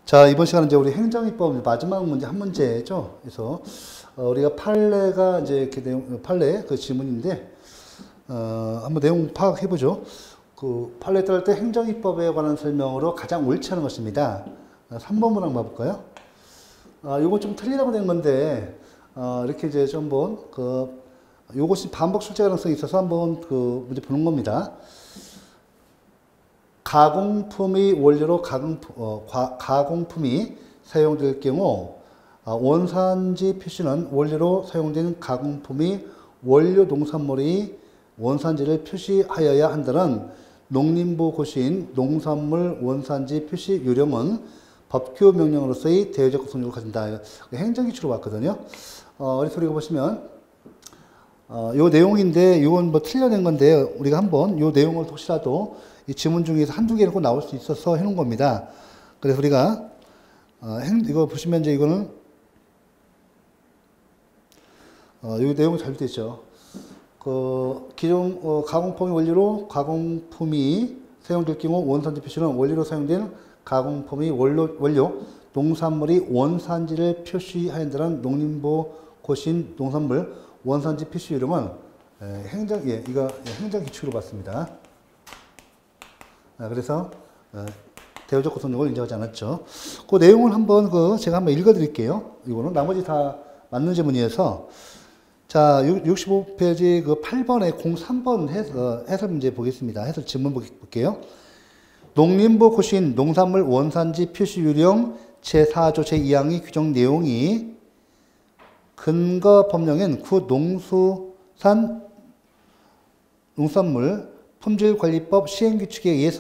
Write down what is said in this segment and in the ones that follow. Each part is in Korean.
자, 이번 시간은 이제 우리 행정입법 마지막 문제 한 문제죠. 그래서 우리가 판례가 이제 이렇게 내용, 판례 그 지문인데 한번 내용 파악해 보죠. 그 판례 따를 때 행정입법에 관한 설명으로 가장 옳지 않은 것입니다. 3번 문항 봐볼까요? 요거 좀 틀리다고 된 건데 이렇게 이제 좀 한번 요것이 반복 출제 가능성이 있어서 한번 그 문제 보는 겁니다. 가공품의 원료로 가공품이 사용될 경우 원산지 표시는 원료로 사용된 가공품이 원료 농산물의 원산지를 표시하여야 한다는 농림부 고시인 농산물 원산지 표시 요령은 법규 명령으로서의 대외적 구속력을 가진다. 행정기초로 봤거든요. 그래서 우리가 보시면 요 내용인데 이건 뭐 틀려낸 건데 우리가 한번 요 내용을 혹시라도 이 지문 중에서 한두 개는 꼭 나올 수 있어서 해놓은 겁니다. 그래서 우리가 이거 보시면 이제 이거는 이 내용이 잘되어 있죠. 그 기존 가공품의 원료로 가공품이 사용될 경우 원산지 표시는 원료로 사용된 가공품의 원료 농산물의 원산지를 표시하는다는 농림부 고시인 농산물 원산지 표시 요령은 이거 행정 기초로 봤습니다. 그래서 대외적 구속력을 인정하지 않았죠. 그 내용을 한번 제가 한번 읽어드릴게요. 이거는 나머지 다 맞는 지문이어서 자 65페이지 그 8번에 03번 해설 문제 보겠습니다. 해설 지문 볼게요. 농림부 고시인 농산물 원산지 표시 요령 제4조 제2항의 규정 내용이 근거 법령인 농산물 품질관리법 시행규칙에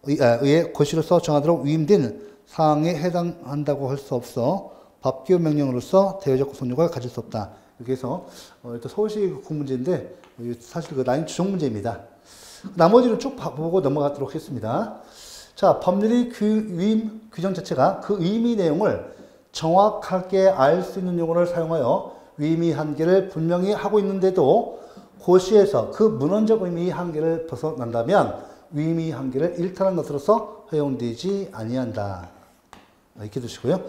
의해 고시로서 정하도록 위임된 사항에 해당한다고 할 수 없어 법규 명령으로서 대외적 구속력을 가질 수 없다. 이렇게 해서 서울시 국문제인데 사실 그 라인 추정 문제입니다. 나머지는 쭉 보고 넘어가도록 하겠습니다. 자, 법률의 위임 규정 자체가 그 의미 내용을 정확하게 알 수 있는 용어를 사용하여 위임의 한계를 분명히 하고 있는데도 고시에서 그 문헌적 의미의 한계를 벗어난다면 위임의 한계를 일탈한 것으로서 허용되지 아니한다. 이렇게 두시고요.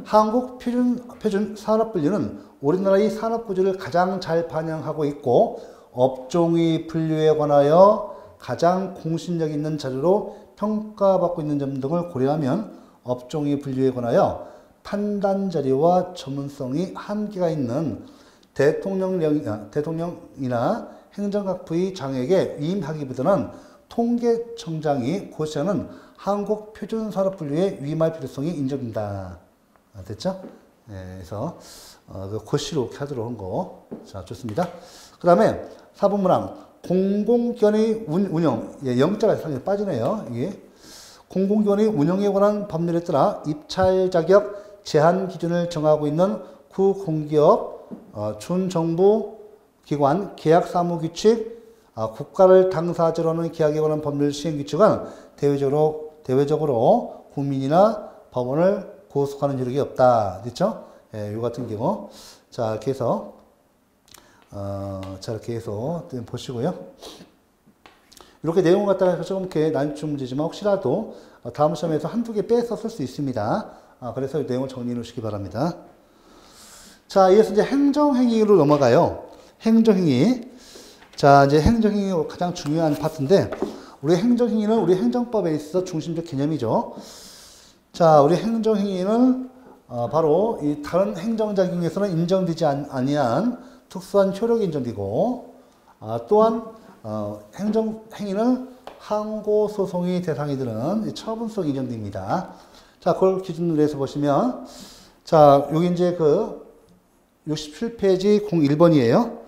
한국 표준 산업분류는 우리나라의 산업구조를 가장 잘 반영하고 있고 업종의 분류에 관하여 가장 공신력 있는 자료로 평가받고 있는 점 등을 고려하면 업종의 분류에 관하여 판단 자료와 전문성이 한계가 있는 대통령이나 행정각부의 장에게 위임하기보다는 통계청장이 고시하는 한국 표준산업분류에 위임할 필요성이 인정된다. 됐죠? 네, 그래서 고시로 이렇게 하도록 한 거. 자, 좋습니다. 그 다음에 4번 문항 공공기관의 운영. 영자가 상당히 빠지네요. 이게 공공기관의 운영에 관한 법률에 따라 입찰 자격 제한 기준을 정하고 있는 구공기업 준정부 기관 계약사무규칙 국가를 당사자로 하는 계약에 관한 법률 시행규칙은 대외적으로 국민이나 법원을 구속하는 효력이 없다. 됐죠? 이 같은 경우. 자, 이렇게 해서 이렇게 해서 보시고요. 이렇게 내용을 갖다가 조금 이렇게 난이도 문제지만 혹시라도 다음 시험에서 한두 개 빼서 쓸 수 있습니다. 그래서 이 내용을 정리해 놓으시기 바랍니다. 자, 이어서 이제 행정행위로 넘어가요. 행정행위. 자, 이제 행정행위가 가장 중요한 파트인데, 우리 행정행위는 우리 행정법에 있어서 중심적 개념이죠. 자, 우리 행정행위는 바로 이 다른 행정작용에서는 인정되지 아니한 특수한 효력이 인정되고, 또한 행정행위는 항고소송의 대상이 되는 처분성이 인정됩니다. 자, 그걸 기준으로 해서 보시면, 자, 여기 이제 67페이지 01번이에요.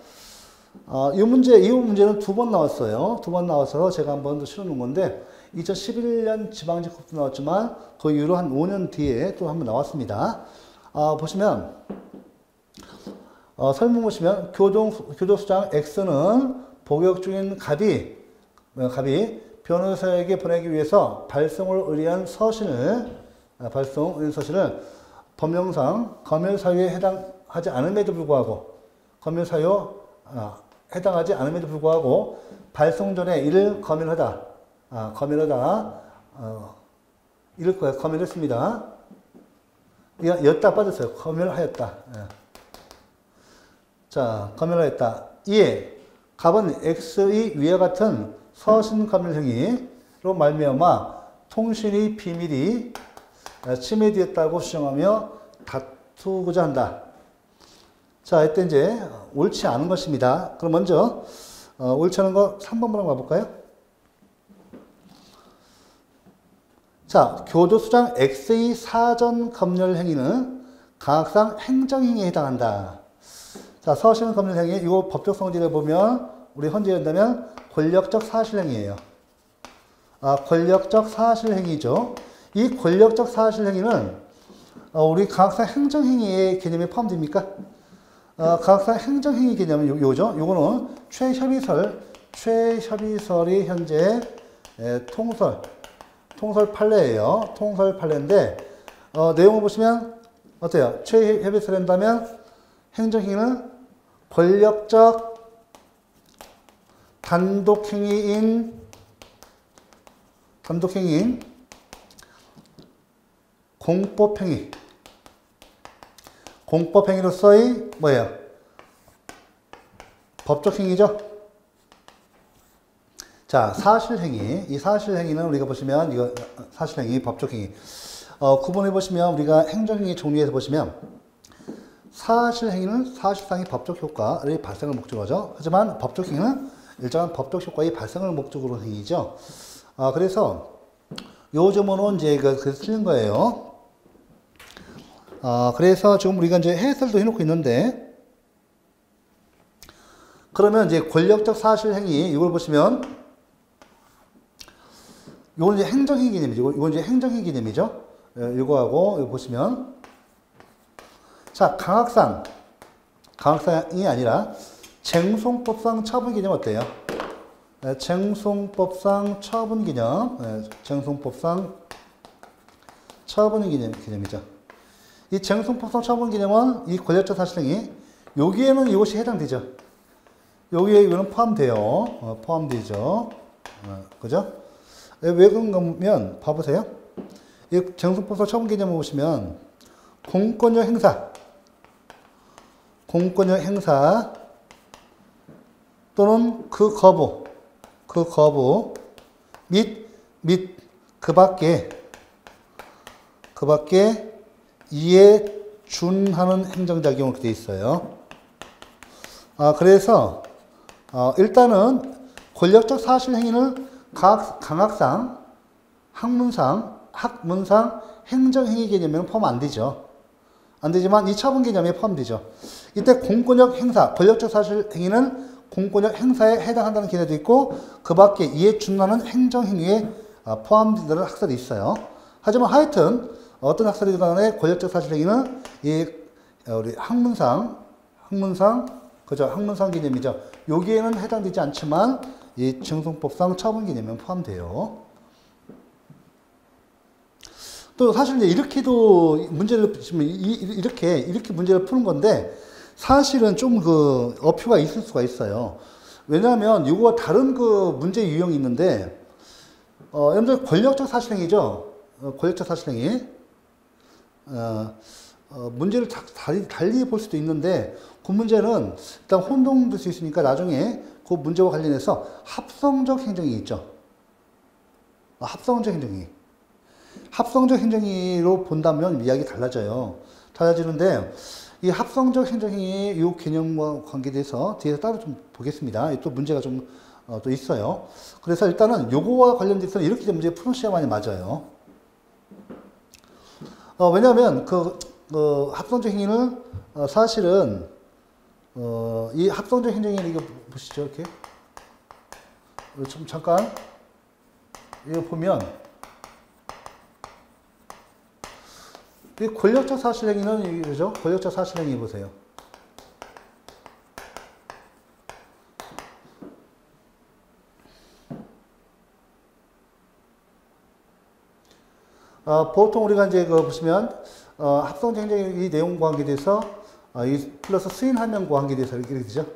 이 문제는 두 번 나왔어요. 두 번 나와서 제가 한 번 더 실어 놓은 건데, 2011년 지방직법도 나왔지만, 그 이후로 한 5년 뒤에 또 한 번 나왔습니다. 보시면, 설문 보시면, 교도소장 X는 복역 중인 갑이 변호사에게 보내기 위해서 발송을 의뢰한 서신을 법령상 검열 사유에 해당하지 않음에도 불구하고 발송 전에 이를 검열했습니다. 였다 빠졌어요. 검열하였다. 예. 자, 검열하였다. 이에 갑은 X의 위와 같은 서신 검열 행위로 말미암아 통신의 비밀이 침해되었다고 주장하며 다투고자 한다. 자, 이때 이제 옳지 않은 것입니다. 그럼 먼저 옳지 않은 거 3번으로 가볼까요? 자, 교도소장 X의 사전 검열 행위는 강학상 행정행위에 해당한다. 자, 서신 검열 행위, 이거 법적 성질을 보면 우리 헌재한다면 권력적 사실행위예요. 권력적 사실행위죠. 이 권력적 사실행위는 우리 강학상 행정행위의 개념에 포함됩니까? 강학상 행정행위 개념은 요죠. 요거는 최협의설이 현재 통설 판례예요. 통설 판례인데 내용을 보시면 어때요? 최협의설을 한다면 행정행위는 권력적 단독행위인 공법행위. 공법행위로서의 뭐예요? 법적 행위죠? 자, 사실행위. 이 사실행위는 우리가 보시면, 이거 사실행위, 법적행위. 구분해 보시면, 우리가 행정행위 종류에서 보시면, 사실행위는 사실상의 법적 효과를 발생을 목적으로 하죠. 하지만 법적행위는 일정한 법적 효과의 발생을 목적으로 행위죠. 그래서 요 점은 이제 그래서 틀린 거예요. 그래서 지금 우리가 이제 해설도 해놓고 있는데, 그러면 이제 권력적 사실행위, 이걸 보시면, 이건 이제 행정행위 개념이죠. 이건 이제 행정행위 개념이죠. 이거하고, 이거 보시면. 자, 강학상이 아니라, 쟁송법상 처분 개념 어때요? 쟁송법상 처분 개념, 쟁송법상 처분 개념이죠. 이 쟁송법상 처분 개념은 이 권력적 사실행위, 여기에는 이것이 해당되죠. 여기에 이거는 포함돼요. 포함되죠. 그죠? 왜 그런가 보면, 봐보세요. 이 쟁송법상 처분 개념을 보시면, 공권력 행사, 또는 그 거부, 및 그 밖에 이에 준하는 행정작용으로 되어 있어요. 그래서, 일단은 권력적 사실행위는 강학상, 학문상 행정행위 개념에는 포함 안 되죠. 안 되지만 이 처분 개념에 포함되죠. 이때 공권력 행사, 권력적 사실행위는 공권력 행사에 해당한다는 개념도 있고 그 밖에 이에 준하는 행정행위에 포함되는 학설이 있어요. 하지만 하여튼 어떤 학설이든 간에 권력적 사실행위는 이 우리 학문상 그죠? 학문상 개념이죠. 여기에는 해당되지 않지만 이 쟁송법상 처분 개념에 포함돼요. 또 사실 이제 이렇게도 문제를 이렇게 문제를 푸는 건데 사실은 좀 그 어폐가 있을 수가 있어요. 왜냐하면 이거와 다른 그 문제 유형이 있는데 여러분들 권력적 사실행위죠. 권력적 사실행위. 문제를 달리 볼 수도 있는데 그 문제는 일단 혼동될 수 있으니까 나중에 그 문제와 관련해서 합성적 행정이 있죠. 합성적 행정이. 합성적 행정위로 본다면 이야기 달라져요. 달라지는데 이 합성적 행정위 이 개념과 관계돼서 뒤에서 따로 좀 보겠습니다. 또 문제가 좀 또 있어요. 그래서 일단은 요거와 관련돼서 이렇게 문제 푸는 시험이 맞아요. 왜냐하면 그 합성적 행위는 사실은 이 합성적 행정위 이거 보시죠. 이렇게 좀 잠깐 이거 보면. 이 권력적 사실행위는 이거죠. 권력적 사실행위 보세요. 보통 우리가 이제 그 보시면 합성적 행정의 내용 관계돼서 이 플러스 수인하면 관계돼서 이렇게 되죠.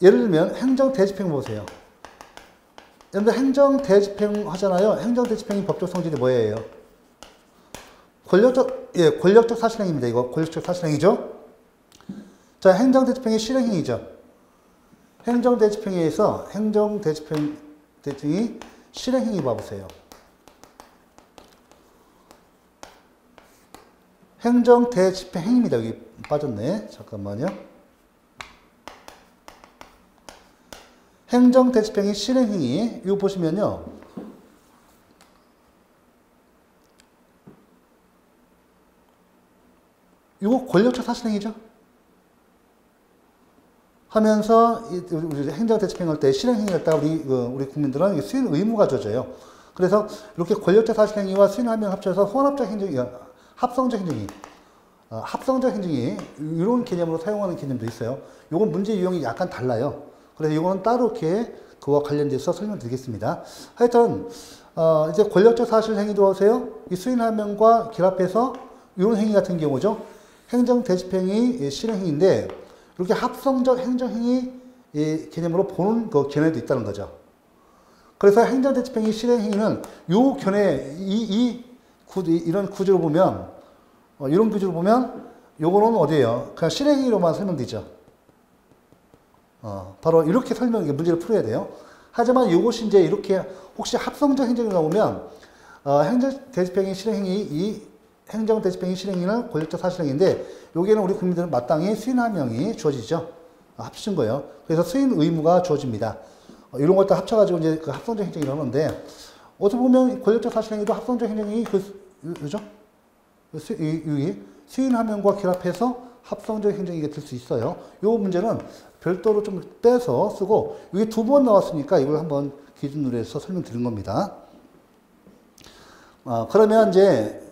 예를 들면 행정 대집행 보세요. 여러분들 행정 대집행 하잖아요. 행정 대집행의 법적 성질이 뭐예요? 권력적 사실행위입니다. 이거 권력적 사실행위죠. 자, 행정 대집행의 실행행위죠. 행정 대집행위에서 행정 대집행이 실행행위 봐보세요. 행정 대집행행위입니다. 여기 빠졌네. 잠깐만요. 행정 대집행위 실행행위 이거 보시면요. 이거 권력적 사실행위죠. 하면서 우리 행정 대집행할 때 실행행위를 했다가 우리 국민들은 수행 의무가 주어져요. 그래서 이렇게 권력적 사실행위와 수행하면 합쳐서 혼합적 행정이 합성적 행정이 합성적 행정이 이런 개념으로 사용하는 개념도 있어요. 이건 문제 유형이 약간 달라요. 그래서 이거는 따로 이렇게 그와 관련돼서 설명드리겠습니다. 하여튼 이제 권력적 사실 행위도 하세요. 이 수인하명과 결합해서 이런 행위 같은 경우죠. 행정 대집행위 실행행위인데 이렇게 합성적 행정행위 개념으로 보는 그 견해도 있다는 거죠. 그래서 행정 대집행위 실행행위는 요 견해 이런 구조로 보면 이런 구조로 보면 요거는 어디예요? 그냥 실행행위로만 설명되죠. 바로 이렇게 문제를 풀어야 돼요. 하지만 이것이 이제 이렇게 혹시 합성적 행정이 나오면 행정 대집행위 실행행위 이 행정 대집행위 실행행위는 권력적 사실행위인데 여기에는 우리 국민들은 마땅히 수인하명이 주어지죠. 합친 거예요. 그래서 수인 의무가 주어집니다. 이런 것도 합쳐가지고 이제 그 합성적 행정이라고 하는데 어떻게 보면 권력적 사실행위도 합성적 행정이 그죠? 수인하명과 결합해서 합성적 행정이 될 수 있어요. 이 문제는 별도로 좀 빼서 쓰고 이게 두 번 나왔으니까 이걸 한번 기준으로 해서 설명드린 겁니다. 그러면 이제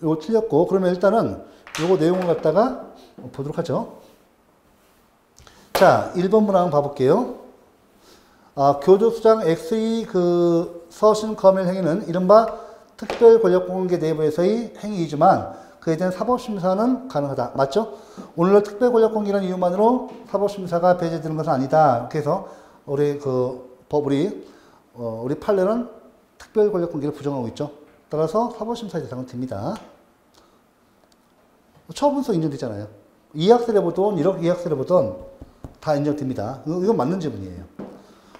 이거 틀렸고 그러면 일단은 요거 내용을 갖다가 보도록 하죠. 자, 1번 문항 봐볼게요. 교도소장 X의 그 서신 검열 행위는 이른바 특별권력공개 내부에서의 행위이지만 그에 대한 사법심사는 가능하다. 맞죠? 오늘날 특별권력공개라는 이유만으로 사법심사가 배제되는 것은 아니다. 그래서 우리 우리 판례는 특별권력공개를 부정하고 있죠. 따라서 사법심사의 대상은 됩니다. 처분서 인정되잖아요. 이학세례 보던 1억 이학세례 보던 다 인정됩니다. 이건 맞는 지문이에요.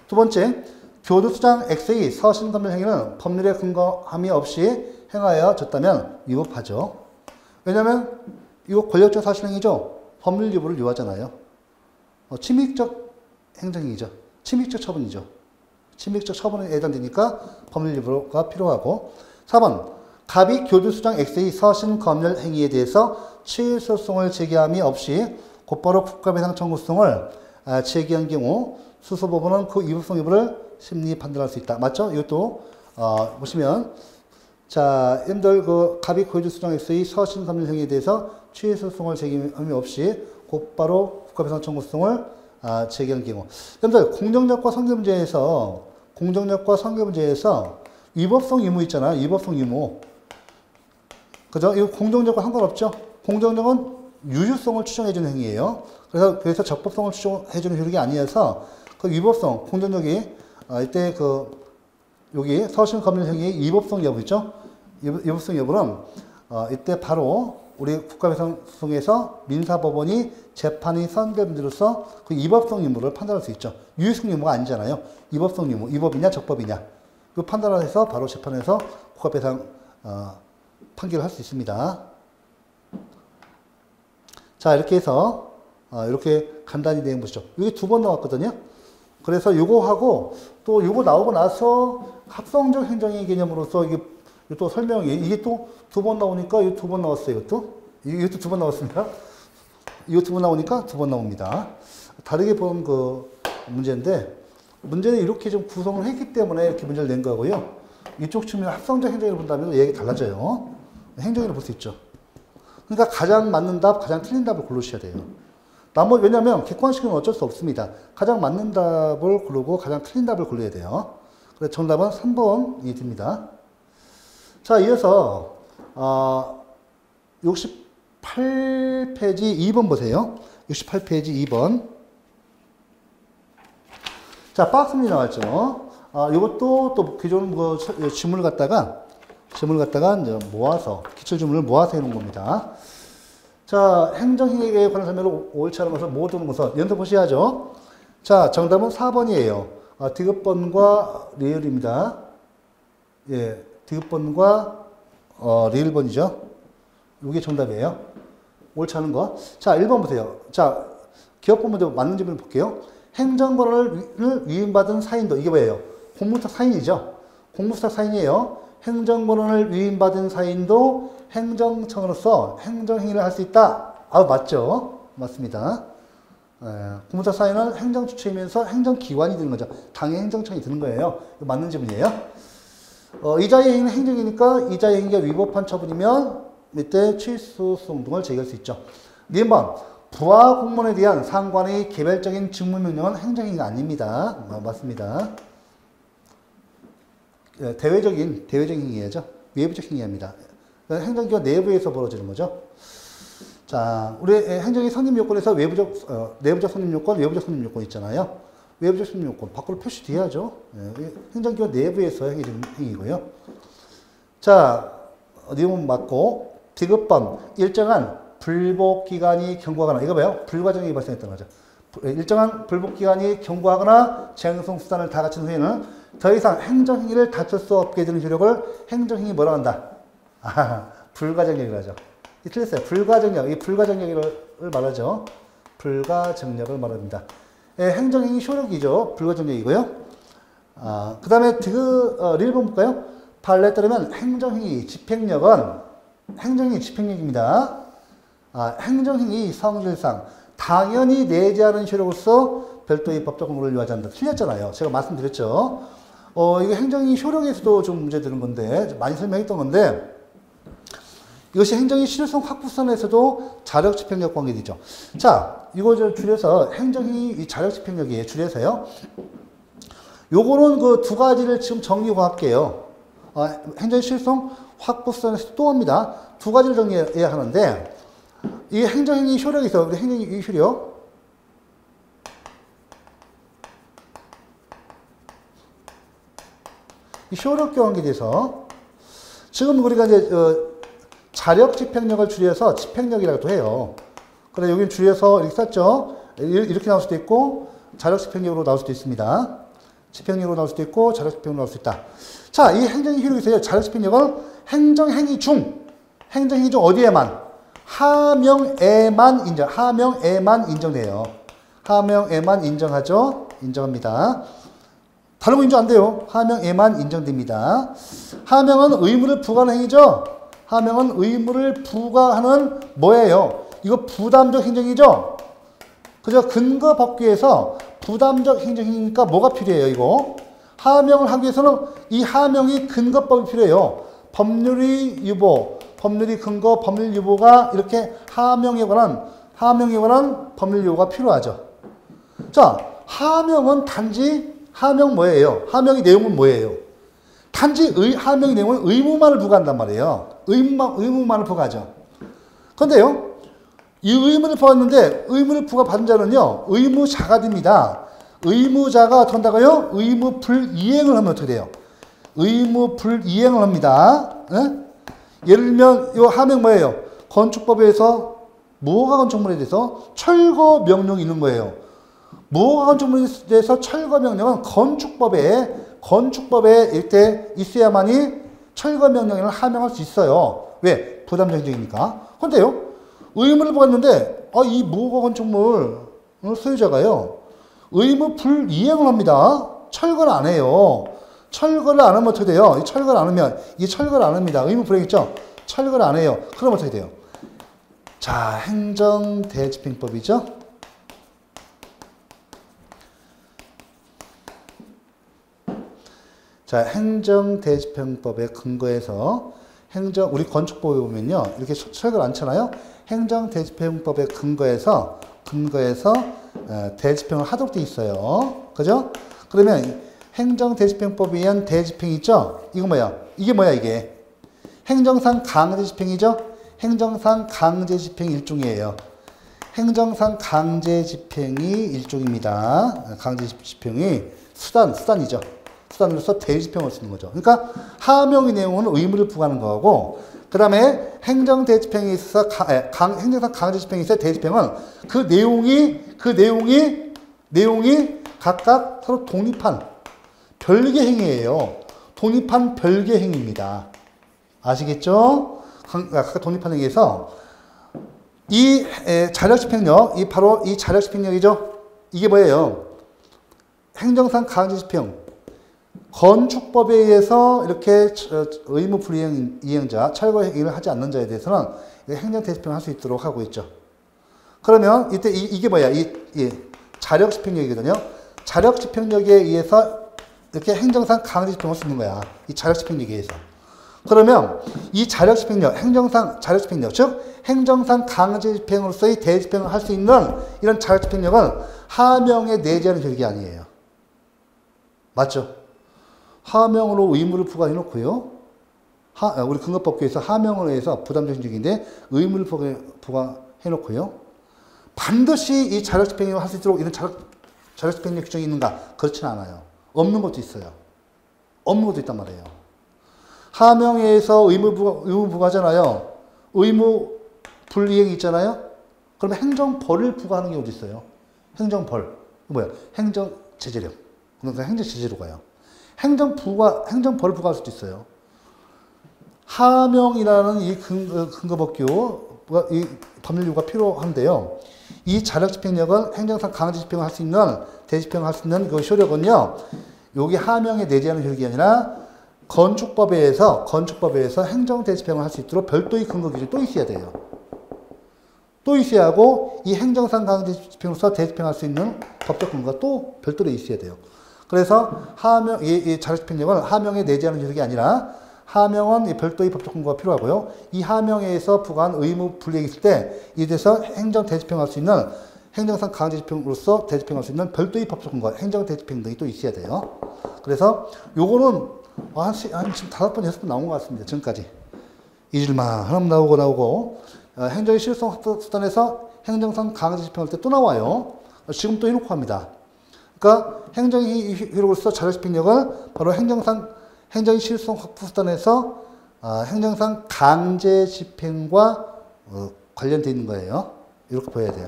두 번째, 교도소장 X의 서신 검열 행위는 법률에 근거함이 없이 행하여졌다면 위법하죠. 왜냐하면 이거 권력적 사실행위죠. 법률 위반을 요하잖아요. 침입적 행정이죠. 침입적 처분이죠. 침입적 처분에 해당되니까 법률 위반가 필요하고 4번 갑이 교도소장 X의 서신 검열 행위에 대해서 취일소송을 제기함이 없이 곧바로 국가배상 청구소송을 제기한 경우 수소법원은 그 위법성 여부를 심리 판단할 수 있다. 맞죠? 이것도 보시면 자, 여러분들 그 갑이 교도소장 X의 서신 검열 행위에 대해서 취일소송을 제기함이 없이 곧바로 국가배상 청구소송을 제기한 경우. 여러분들 공정력과 선결 문제에서 위법성 유무 있잖아요. 위법성 유무. 그죠? 이거 공정력과 상관없죠? 공정력은 유효성을 추정해주는 행위예요. 그래서 적법성을 추정해주는 효력이 아니어서 그 위법성, 공정력이 이때 여기 서신 검열 행위의 위법성 여부 있죠? 위법성 여부는 이때 바로 우리 국가배상소송에서 민사법원이 재판의 선결문제로서 그 위법성 유무를 판단할 수 있죠. 유효성 유무가 아니잖아요. 위법성 유무, 위법이냐 적법이냐. 그 판단을 해서 바로 재판에서 국가배상 판결을 할 수 있습니다. 자, 이렇게 해서 이렇게 간단히 내용 보시죠. 이게 두 번 나왔거든요. 그래서 요거하고 또 요거 나오고 나서 합성적 행정의 개념으로서 이게 또 설명이 이게 또 두 번 나오니까 이거 두 번 나왔어요. 이것도 두 번 나왔습니다. 이거 두 번 나오니까 두 번 나옵니다. 다르게 본 그 문제인데 문제는 이렇게 좀 구성을 했기 때문에 이렇게 문제를 낸 거고요. 이쪽 측면 합성적 행정을 본다면 얘기 달라져요. 행정이라고 볼 수 있죠. 그러니까 가장 맞는 답, 가장 틀린 답을 고르셔야 돼요. 왜냐면 객관식은 어쩔 수 없습니다. 가장 맞는 답을 고르고 가장 틀린 답을 고르야 돼요. 그래서 정답은 3번이 됩니다. 자, 이어서 68페이지 2번 보세요. 68페이지 2번. 자, 박스 문제 나왔죠. 이것도 또 기존 지문을 갖다가 이제 모아서, 기출지문을 모아서 해놓은 겁니다. 자, 행정행위에 관한 설명을 옳지 않은 것을 모두는 것은 연습 보셔야죠. 자, 정답은 4번이에요. 디귿번과 리을입니다. 예, 디귿번과 리을번이죠. 이게 정답이에요. 옳지 않은 거. 자, 1번 보세요. 자, 기업번 먼저 맞는 질문을 볼게요. 행정권한을 위임받은 사인도, 이게 뭐예요? 공무사 사인이죠. 공무사 사인이에요. 행정권한을 위임받은 사인도 행정청으로서 행정행위를 할 수 있다. 맞죠? 맞습니다. 공무사 사인은 행정주체이면서 행정기관이 되는 거죠. 당의 행정청이 되는 거예요. 이거 맞는 질문이에요. 이자의 행위는 행정이니까 이자의 행위가 위법한 처분이면 이때 취소소송 등을 제기할 수 있죠. 2번, 부하 공무원에 대한 상관의 개별적인 직무명령은 행정행위가 아닙니다. 맞습니다. 대외적인 행위죠. 외부적 행위입니다. 행정기관 내부에서 벌어지는 거죠. 자, 우리 행정의 성립 요건에서 내부적 성립 요건, 외부적 성립 요건 있잖아요. 외부적 성립 요건 밖으로 표시돼야죠. 행정기관 내부에서 행위되는 행위고요. 자, 니은 맞고 디귿번, 일정한 불복기간이 경고하거나, 이거 뭐예요? 불과정이 발생했던 거죠. 일정한 불복기간이 경고하거나 쟁송수단을 다 갖춘 후에는 더 이상 행정행위를 다툴 수 없게 되는 효력을 행정행위 뭐라고 한다? 불가정력이라고 하죠. 이 틀렸어요. 불가정력. 이 불가정력을 말하죠. 불가정력을 말합니다. 행정행위 효력이죠. 불가정력이고요. 그 다음에 리을 볼까요? 판례에 따르면 행정행위 집행력은 행정행위 집행력입니다. 행정행위 성질상 당연히 내지 않은 효력으로서 별도의 법적 권고를 요하지 않는다. 틀렸잖아요. 제가 말씀드렸죠. 이게 행정행위 효력에서도 좀 문제되는 건데, 많이 설명했던 건데, 이것이 행정의 실효성 확보선에서도 자력 집행력 관계되죠. 자, 이거 줄여서 행정이 이 자력 집행력이에요. 줄여서요. 요거는 그 두 가지를 지금 정리하고 할게요. 행정의 실효성 확보선에서 또 합니다. 두 가지를 정리해야 하는데, 이 행정행위 효력에서 우리 행정행위 효력. 이 효력과 관계돼서 지금 우리가 이제 자력 집행력을 줄여서 집행력이라고도 해요. 그래 여기는 줄여서 이렇게 썼죠. 이렇게 나올 수도 있고 자력 집행력으로 나올 수도 있습니다. 집행력으로 나올 수도 있고 자력 집행력으로 나올 수 있다. 자, 이 행정행위 효력에서 자력 집행력은 행정행위 중 어디에만? 하명에만 인정돼요. 하명에만 인정하죠. 인정합니다. 다른 거 인정 안 돼요. 하명에만 인정됩니다. 하명은 의무를 부과하는 행위죠. 하명은 의무를 부과하는 뭐예요? 이거 부담적 행정이죠? 그죠? 근거 법규에서 부담적 행정이니까 뭐가 필요해요, 이거? 하명을 하기 위해서는 이 하명이 근거법이 필요해요. 법률의 유보, 법률의 근거, 법률 유보가 이렇게 하명에 관한 법률 유보가 필요하죠. 자, 하명은 단지 하명 뭐예요? 하명의 내용은 뭐예요? 단지 하명의 내용은 의무만을 부과한단 말이에요. 의무만을 부과하죠. 그런데요, 이 의무를 부과했는데 의무를 부과받은 자는요, 의무자가 됩니다. 의무자가 어떻게 한다고요? 의무 불이행을 하면 어떻게 돼요? 의무 불이행을 합니다. 예를 들면 이 하명 뭐예요? 건축법에서 무허가 건축물에 대해서 철거 명령이 있는 거예요. 무허가 건축물에 대해서 철거 명령은 건축법에 이때 있어야만이 철거 명령을 하명할 수 있어요. 왜? 부담적 행정이니까. 그런데요, 의무를 부과했는데 이 무허가 건축물 소유자가요, 의무 불이행을 합니다. 철거를 안 해요. 철거를 안 하면 어떻게 돼요? 이 철거를 안 하면, 이 철거를 안 합니다. 의무 불이행 있죠? 철거를 안 해요. 그럼 어떻게 돼요? 자, 행정대집행법이죠? 자, 행정대집행법에 근거해서 우리 건축법에 보면요, 이렇게 철거를 안 쳐나요? 행정대집행법에 근거해서 대집행을 하도록 돼 있어요. 그죠? 그러면 행정대집행법에 의한 대집행이 있죠? 이거 뭐야? 이게 뭐야, 이게? 행정상 강제집행이죠? 행정상 강제집행 일종이에요. 행정상 강제집행이 일종입니다. 강제집행이 수단이죠. 수단으로서 대지평을 쓰는 거죠. 그러니까 하명의 내용은 의무를 부과하는 거고, 그 다음에 행정대지평에 있어서 행정상 강제집행에 있어서 대지평은 그 내용이 각각 서로 독립한 별개 행위예요. 독립한 별개 행위입니다. 아시겠죠? 각각 독립한 행위에서 이 자력집행력, 바로 이 자력집행력이죠. 이게 뭐예요? 행정상 강제집행. 건축법에 의해서 이렇게 의무 불이행 이행자, 철거 행위를 하지 않는 자에 대해서는 행정대집행을 할 수 있도록 하고 있죠. 그러면 이때 이게 뭐야? 이 자력집행력이거든요. 자력집행력에 의해서 이렇게 행정상 강제집행을 쓰는 거야. 이 자력집행력에 의해서. 그러면 이 자력집행력, 행정상 자력집행력, 즉 행정상 강제집행으로서의 대집행을 할 수 있는 이런 자력집행력은 하명에 내재하는 결격이 아니에요. 맞죠? 하명으로 의무를 부과해놓고요. 우리 근거법규에서 하명으로 해서 부담정신적인데 의무를 부과해놓고요. 반드시 이 자력집행을 할 수 있도록 이런 자력집행력 규정이 있는가? 그렇진 않아요. 없는 것도 있어요. 없는 것도 있단 말이에요. 하명에 의해서 의무 부과하잖아요. 의무 불이행이 있잖아요. 그러면 행정벌을 부과하는 경우도 있어요. 행정벌. 뭐야? 행정제재력. 그러니까 행정제재로 가요. 행정벌을 부과할 수도 있어요. 하명이라는 이 근거법규, 이 법률 요구가 필요한데요. 이 자력집행력은 행정상 강제집행을 할 수 있는, 대집행을 할 수 있는 그 효력은요, 여기 하명에 내재하는 효력이 아니라 건축법에 의해서 행정대집행을 할 수 있도록 별도의 근거 기준이 또 있어야 돼요. 또 있어야 하고, 이 행정상 강제집행으로서 대집행할 수 있는 법적 근거가 또 별도로 있어야 돼요. 그래서 이 자력집행력은 하명에 내재하는 효력이 아니라 하명은 이 별도의 법적 근거가 필요하고요. 이 하명에 의해서 부과한 의무 불이행이 있을 때 이에 대해서 행정 대집행할 수 있는 행정상 강제집행으로서 대집행할 수 있는 별도의 법적 근거, 행정 대집행 등이 또 있어야 돼요. 그래서 요거는 지금 5번, 6번 나온 것 같습니다. 지금까지. 잊을만 하면 나오고 행정의 실효성 수단에서 행정상 강제집행할 때 또 나와요. 지금 또 해놓고 합니다. 그러니까 행정의 효력으로서 자력집행력은 바로 행정의 실효성 확보 수단에서 행정상 강제집행과 관련되어 있는 거예요. 이렇게 보여야 돼요.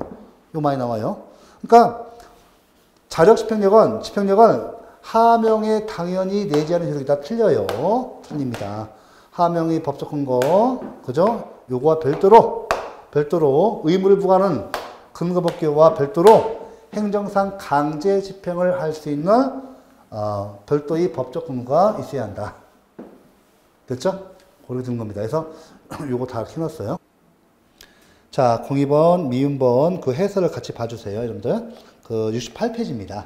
이거 많이 나와요. 그러니까 자력집행력은 하명에 당연히 내재하는 효력이 다 틀려요. 틀립니다. 하명의 법적 근거, 그죠? 요거와 별도로 의무를 부과하는 근거법규와 별도로 행정상 강제 집행을 할 수 있는 별도의 법적 근거가 있어야 한다. 됐죠? 그렇게 된 겁니다. 그래서 요거 다 해놨어요. 자, 02번, 미음번 그 해설을 같이 봐주세요. 여러분들. 그 68페이지입니다.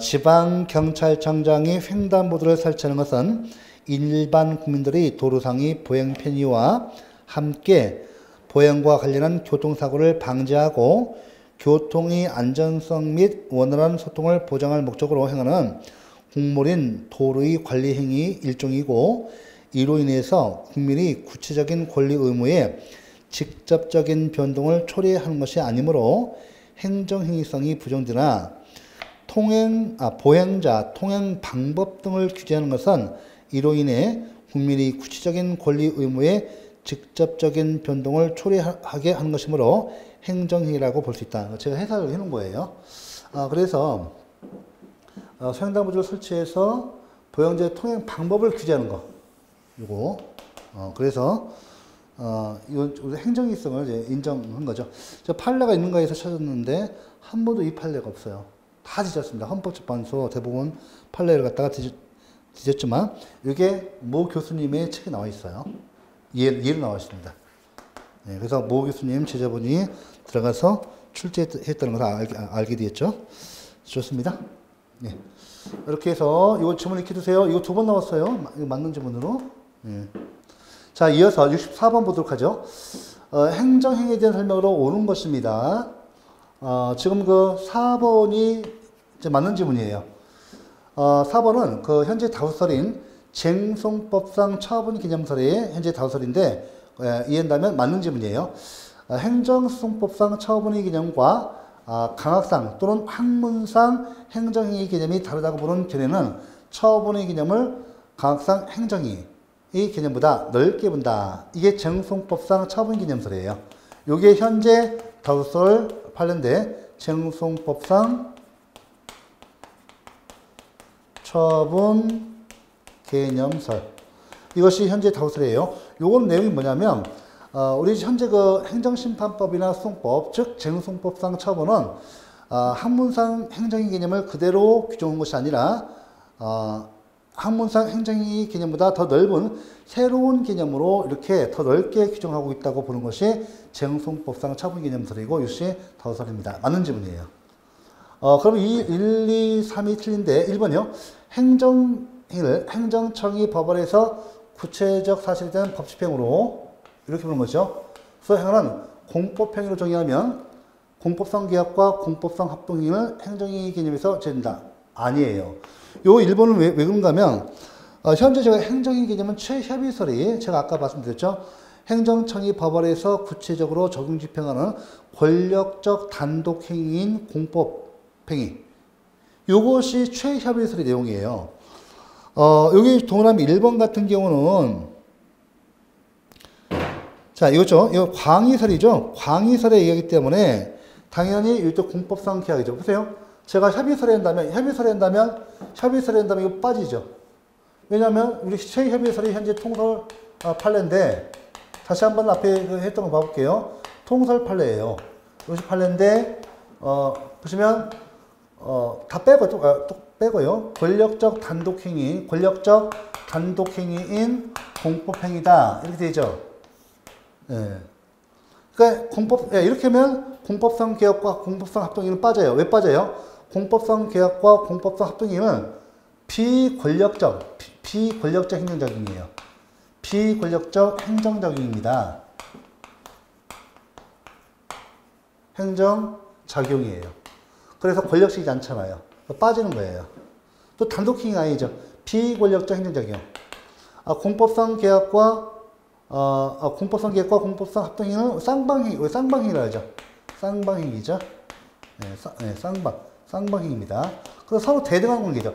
지방경찰청장이 횡단보도를 설치하는 것은 일반 국민들이 도로상의 보행 편의와 함께 보행과 관련한 교통사고를 방지하고 교통의 안전성 및 원활한 소통을 보장할 목적으로 행하는 국물인 도로의 관리 행위 일종이고, 이로 인해서 국민이 구체적인 권리 의무에 직접적인 변동을 초래하는 것이 아니므로 행정행위성이 부정되나 보행자 통행 방법 등을 규제하는 것은 이로 인해 국민이 구체적인 권리 의무에 직접적인 변동을 초래하게 하는 것이므로 행정행위라고 볼 수 있다. 제가 해석을 해놓은 거예요. 그래서 횡단보도를 설치해서 보행자의 통행 방법을 규제하는 거. 이거. 그래서 이건 행정기성을 이제 인정한 거죠. 저 판례가 있는가 해서 찾았는데 한 번도 이 판례가 없어요. 다 뒤졌습니다. 헌법재판소 대부분 판례를 갖다가 뒤졌지만 이게 모 교수님의 책에 나와 있어요. 예로 나와 있습니다. 네, 그래서 모 교수님 제자분이 들어가서 출제했다는 걸 알게 되었죠. 좋습니다. 네. 이렇게 해서 이거 지문 익혀두세요. 이거 2번 나왔어요. 이거 맞는 지문으로. 네. 자, 이어서 64번 보도록 하죠. 행정행위에 대한 설명으로 오는 것입니다. 지금 그 4번이 이제 맞는 지문이에요. 4번은 그 현재 다수설인 쟁송법상 처분 기념설의 현재 다수설인데 이해한다면 맞는 지문이에요. 행정소송법상 처분의 기념과 강학상 또는 학문상 행정행위 개념이 다르다고 보는 견해는 처분의 개념을 강학상 행정행위 개념보다 넓게 본다. 이게 쟁송법상 처분 개념설이에요. 이게 현재 다우설 판례인데 쟁송법상 처분 개념설. 이것이 현재 다우설이에요. 요건 내용이 뭐냐면 우리 현재 그 행정심판법이나 소송법, 즉 쟁송법상 처분은 학문상 행정행위 개념을 그대로 규정한 것이 아니라 학문상 행정행위 개념보다 더 넓은 새로운 개념으로 이렇게 더 넓게 규정하고 있다고 보는 것이 쟁송법상 처분 개념설이고 이것이 다우설입니다. 맞는 지문이에요. 그럼 이 1, 2, 3이 틀린데 1번이요. 행정행위를 행정청이 법원에서 구체적 사실에 대한 법집행으로 이렇게 보는 거죠. 그래서 행위는 공법행위로 정의하면 공법상 계약과 공법상 합동행위를 행정행위 개념에서 제한다. 아니에요. 요 1번은 왜 그런가 하면 현재 제가 행정행위 개념은 최협의설이 제가 아까 말씀드렸죠. 행정청이 법원에서 구체적으로 적용 집행하는 권력적 단독행위인 공법행위. 요것이 최협의설의 내용이에요. 여기 동그라미 1번 같은 경우는 자, 이거죠. 이거 광의설이죠. 광의설의 얘기이기 때문에 당연히 이것도 공법상 계약이죠. 보세요. 제가 협의설에 한다면 이거 빠지죠. 왜냐하면 우리 최협의설이 현재 통설 판례인데 다시 한번 앞에 했던 거 봐볼게요. 통설 판례예요. 이것이 판례인데 보시면 다 빼고 또 빼고요. 권력적 단독행위인 공법행위다 이렇게 되죠. 예. 그러니까 이렇게 하면 공법상 개혁과 공법상 합동행위는 빠져요. 왜 빠져요? 공법상 개혁과 공법상 합동행위는 비권력적 행정작용이에요. 비권력적 행정작용입니다. 행정작용이에요. 그래서 권력식이지 않잖아요. 빠지는 거예요. 또 단독행위 아니죠. 비권력적 행정작용. 공법상 계약과 공법상 합동행위는 쌍방행위라 하죠. 쌍방행위죠. 네, 쌍방행위입니다. 그래서 서로 대등한 관계죠.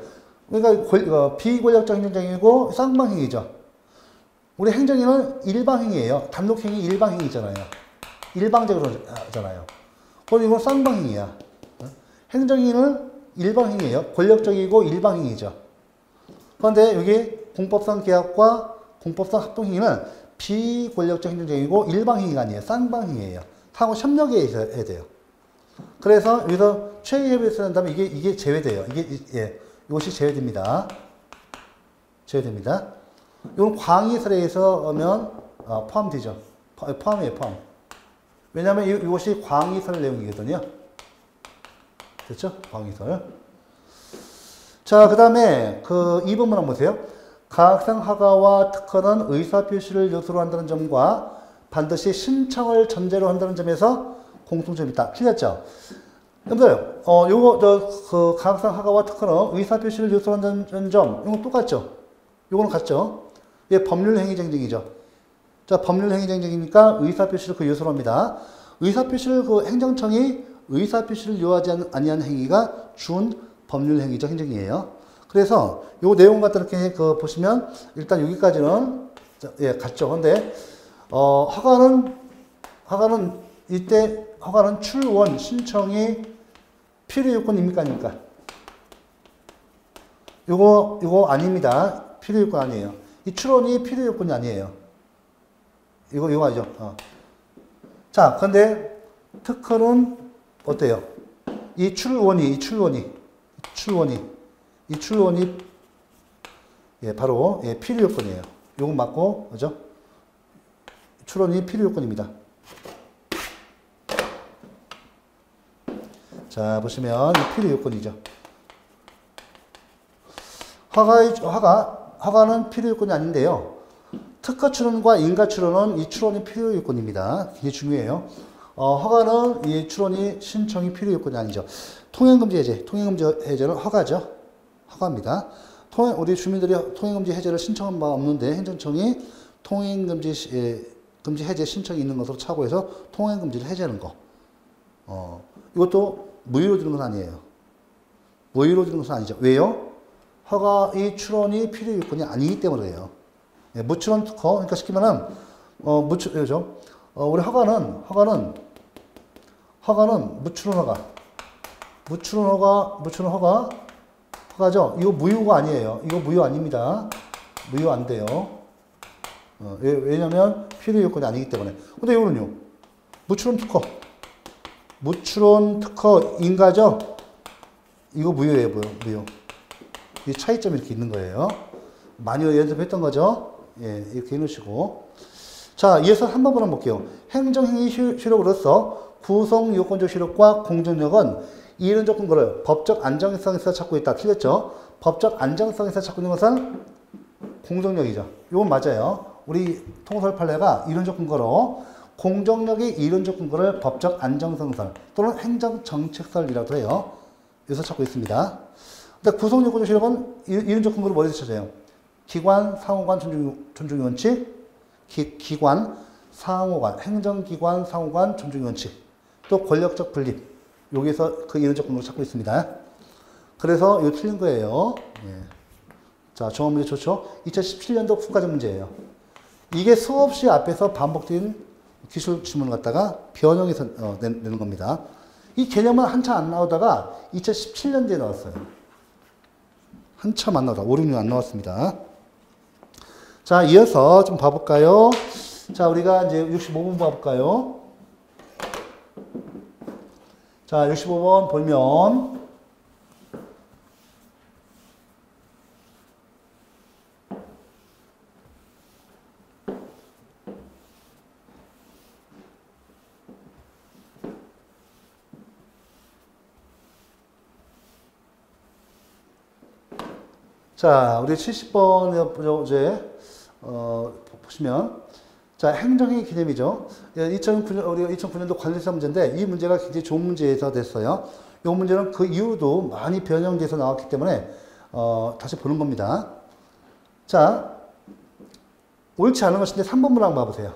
그러니까 비권력적 행정작용이고 쌍방행위죠. 우리 행정행위는 일방행위예요. 단독행위 일방행위잖아요. 일방적으로 하잖아요. 그럼 이건 쌍방행위야. 행정행위는 일방행위예요. 권력적이고 일방행위죠. 그런데 여기 공법상 계약과 공법상 합동행위는 비권력적 행정적이고 일방행위가 아니에요. 쌍방행위예요. 상호 협력에 해야 돼요. 그래서 여기서 최의협의에서 한다면 이게 제외돼요. 이것이 제외됩니다. 제외됩니다. 이건 광의설에서 하면 포함되죠. 포함이에요. 포함. 왜냐하면 이것이 광의설 내용이거든요. 됐죠? 광의설. 자, 그 다음에 그 2번문 한번 보세요. 가학상 허가와 특허는 의사표시를 요소로 한다는 점과 반드시 신청을 전제로 한다는 점에서 공통점이 있다. 틀렸죠? 여러분들, 그 가학상 허가와 특허는 의사표시를 요소로 한다는 점, 이건 똑같죠? 요거는 같죠? 이게 법률행위정정이죠. 자, 법률행위정정이니까 의사표시를 그 요소로 합니다. 의사표시를 그 행정청이 의사표시를 요하지 아니한 행위가 준 법률행위적 행정이에요. 그래서 요 내용 같은 이렇게 보시면 일단 여기까지는 같죠. 근데 허가는 이때 허가는 출원 신청이 필요 요건입니까 아닙니까? 요거 아닙니다. 필요 요건 아니에요. 이 출원이 필요 요건이 아니에요. 이거 아니죠. 자, 근데 특허는 어때요? 이 출원이 바로 필요 요건이에요. 요건 맞고, 그죠? 출원이 필요 요건입니다. 자, 보시면 필요 요건이죠. 허가는 필요 요건이 아닌데요. 특허 출원과 인가 출원은 이 출원이 필요 요건입니다. 이게 중요해요. 허가는 이 출원이 신청이 필요 요건이 아니죠. 통행금지 해제는 허가죠. 허가입니다. 우리 주민들이 통행금지 해제를 신청한 바 없는데 행정청이 통행금지 해제 신청이 있는 것으로 착오해서 통행금지를 해제하는 거. 이것도 무효로 되는 건 아니에요. 무효로 되는 것은 아니죠. 왜요? 허가의 출원이 필요 요건이 아니기 때문에요. 예, 무출원 특허, 그러니까 시키면은, 그죠? 우리 허가는 무출원 허가죠? 이거 무효가 아니에요. 이거 무효 아닙니다. 무효 안 돼요. 왜냐면 필요 요건이 아니기 때문에. 근데 이거는요, 무출원 특허 인가죠? 이거 무효예요, 무효. 이 차이점이 이렇게 있는 거예요. 많이 연습했던 거죠? 예, 이렇게 해놓으시고. 자, 이어서 한 번만 볼게요. 행정행위 효력으로서 구성 요건적 효력과 공정력은 이런 조건들을 법적 안정성에서 찾고 있다. 틀렸죠? 법적 안정성에서 찾고 있는 것은 공정력이죠. 이건 맞아요. 우리 통설 판례가 이런 조건거로 공정력이 이런 조건거를 법적 안정성설 또는 행정정책설이라고 해요. 여기서 찾고 있습니다. 근데 구성 요건적 효력은 이런 조건거를 어디서 찾아요? 기관, 상호간, 존중 원칙, 기관, 상호간, 행정기관, 상호간, 존중 원칙, 또 권력적 분립. 여기서 그 이런 조건으로 찾고 있습니다. 그래서 이거 틀린 거예요. 예. 자, 정원 문제 좋죠? 2017년도 국가적 문제예요. 이게 수없이 앞에서 반복된 기술 질문을 갖다가 변형해서 내는 겁니다. 이 개념은 한참 안 나오다가 2017년도에 나왔어요. 한참 안 나오다. 5, 6년 안 나왔습니다. 자, 이어서 좀 봐볼까요? 자, 우리가 이제 65번 봐볼까요? 자, 65번 보면, 자, 우리 70번 이제 보시면, 자, 행정의 개념이죠. 2009년, 우리가 2009년도 관리사 문제인데, 이 문제가 굉장히 좋은 문제에서 됐어요. 이 문제는 그 이후도 많이 변형돼서 나왔기 때문에, 다시 보는 겁니다. 자, 옳지 않은 것인데 3번 문항 봐보세요.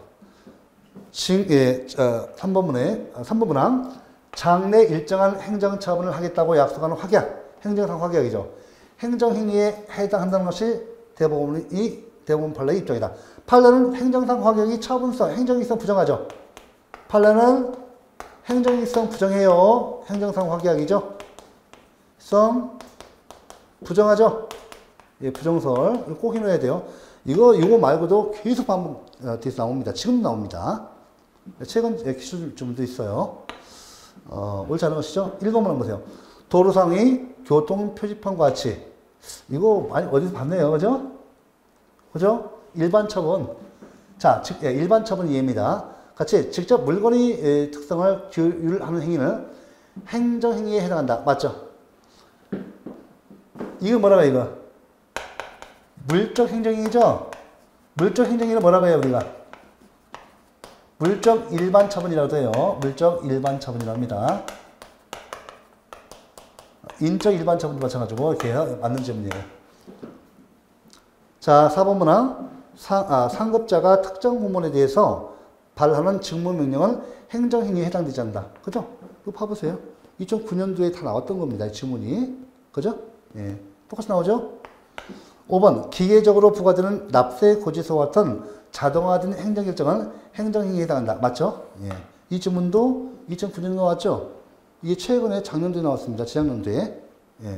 3번 문항. 장래 일정한 행정처분을 하겠다고 약속하는 확약. 행정상 확약이죠. 행정행위에 해당한다는 것이 대법원 판례의 입장이다. 판례는 행정상 확약이 처분성, 행정이성 부정하죠. 판례는 행정이성 부정해요. 행정상 확약이죠. 성 부정하죠. 예, 부정설 꼭 해놓아야 돼요. 이거 말고도 계속 반복 뒤에서 나옵니다. 지금도 나옵니다. 최근 기술 좀도 있어요. 옳지 않은 것이죠. 1번만 한번 보세요. 도로상의 교통 표지판과 같이 이거 많이 어디서 봤네요. 그죠? 그죠? 일반 처분. 자, 일반 처분 이해입니다. 같이 직접 물건의 특성을 규율하는 행위는 행정행위에 해당한다. 맞죠? 이거 뭐라고 해요, 이거? 물적 행정행위죠? 물적 행정행위를 뭐라고 해요, 우리가? 물적 일반 처분이라고 해요. 물적 일반 처분이라고 합니다. 인적 일반 처분도 마찬가지고 이렇게 맞는 질문이에요. 자, 4번 문항. 상급자가 특정 공무원에 대해서 발하는 직무명령은 행정행위에 해당되지 않는다. 그죠? 이거 봐보세요. 2009년도에 다 나왔던 겁니다. 이 질문이. 그죠? 예. 똑같이 나오죠? 5번. 기계적으로 부과되는 납세 고지서와 같은 자동화된 행정결정은 행정행위에 해당한다. 맞죠? 예. 이 질문도 2009년에 나왔죠? 이게 최근에 작년도에 나왔습니다. 재작년도에. 예.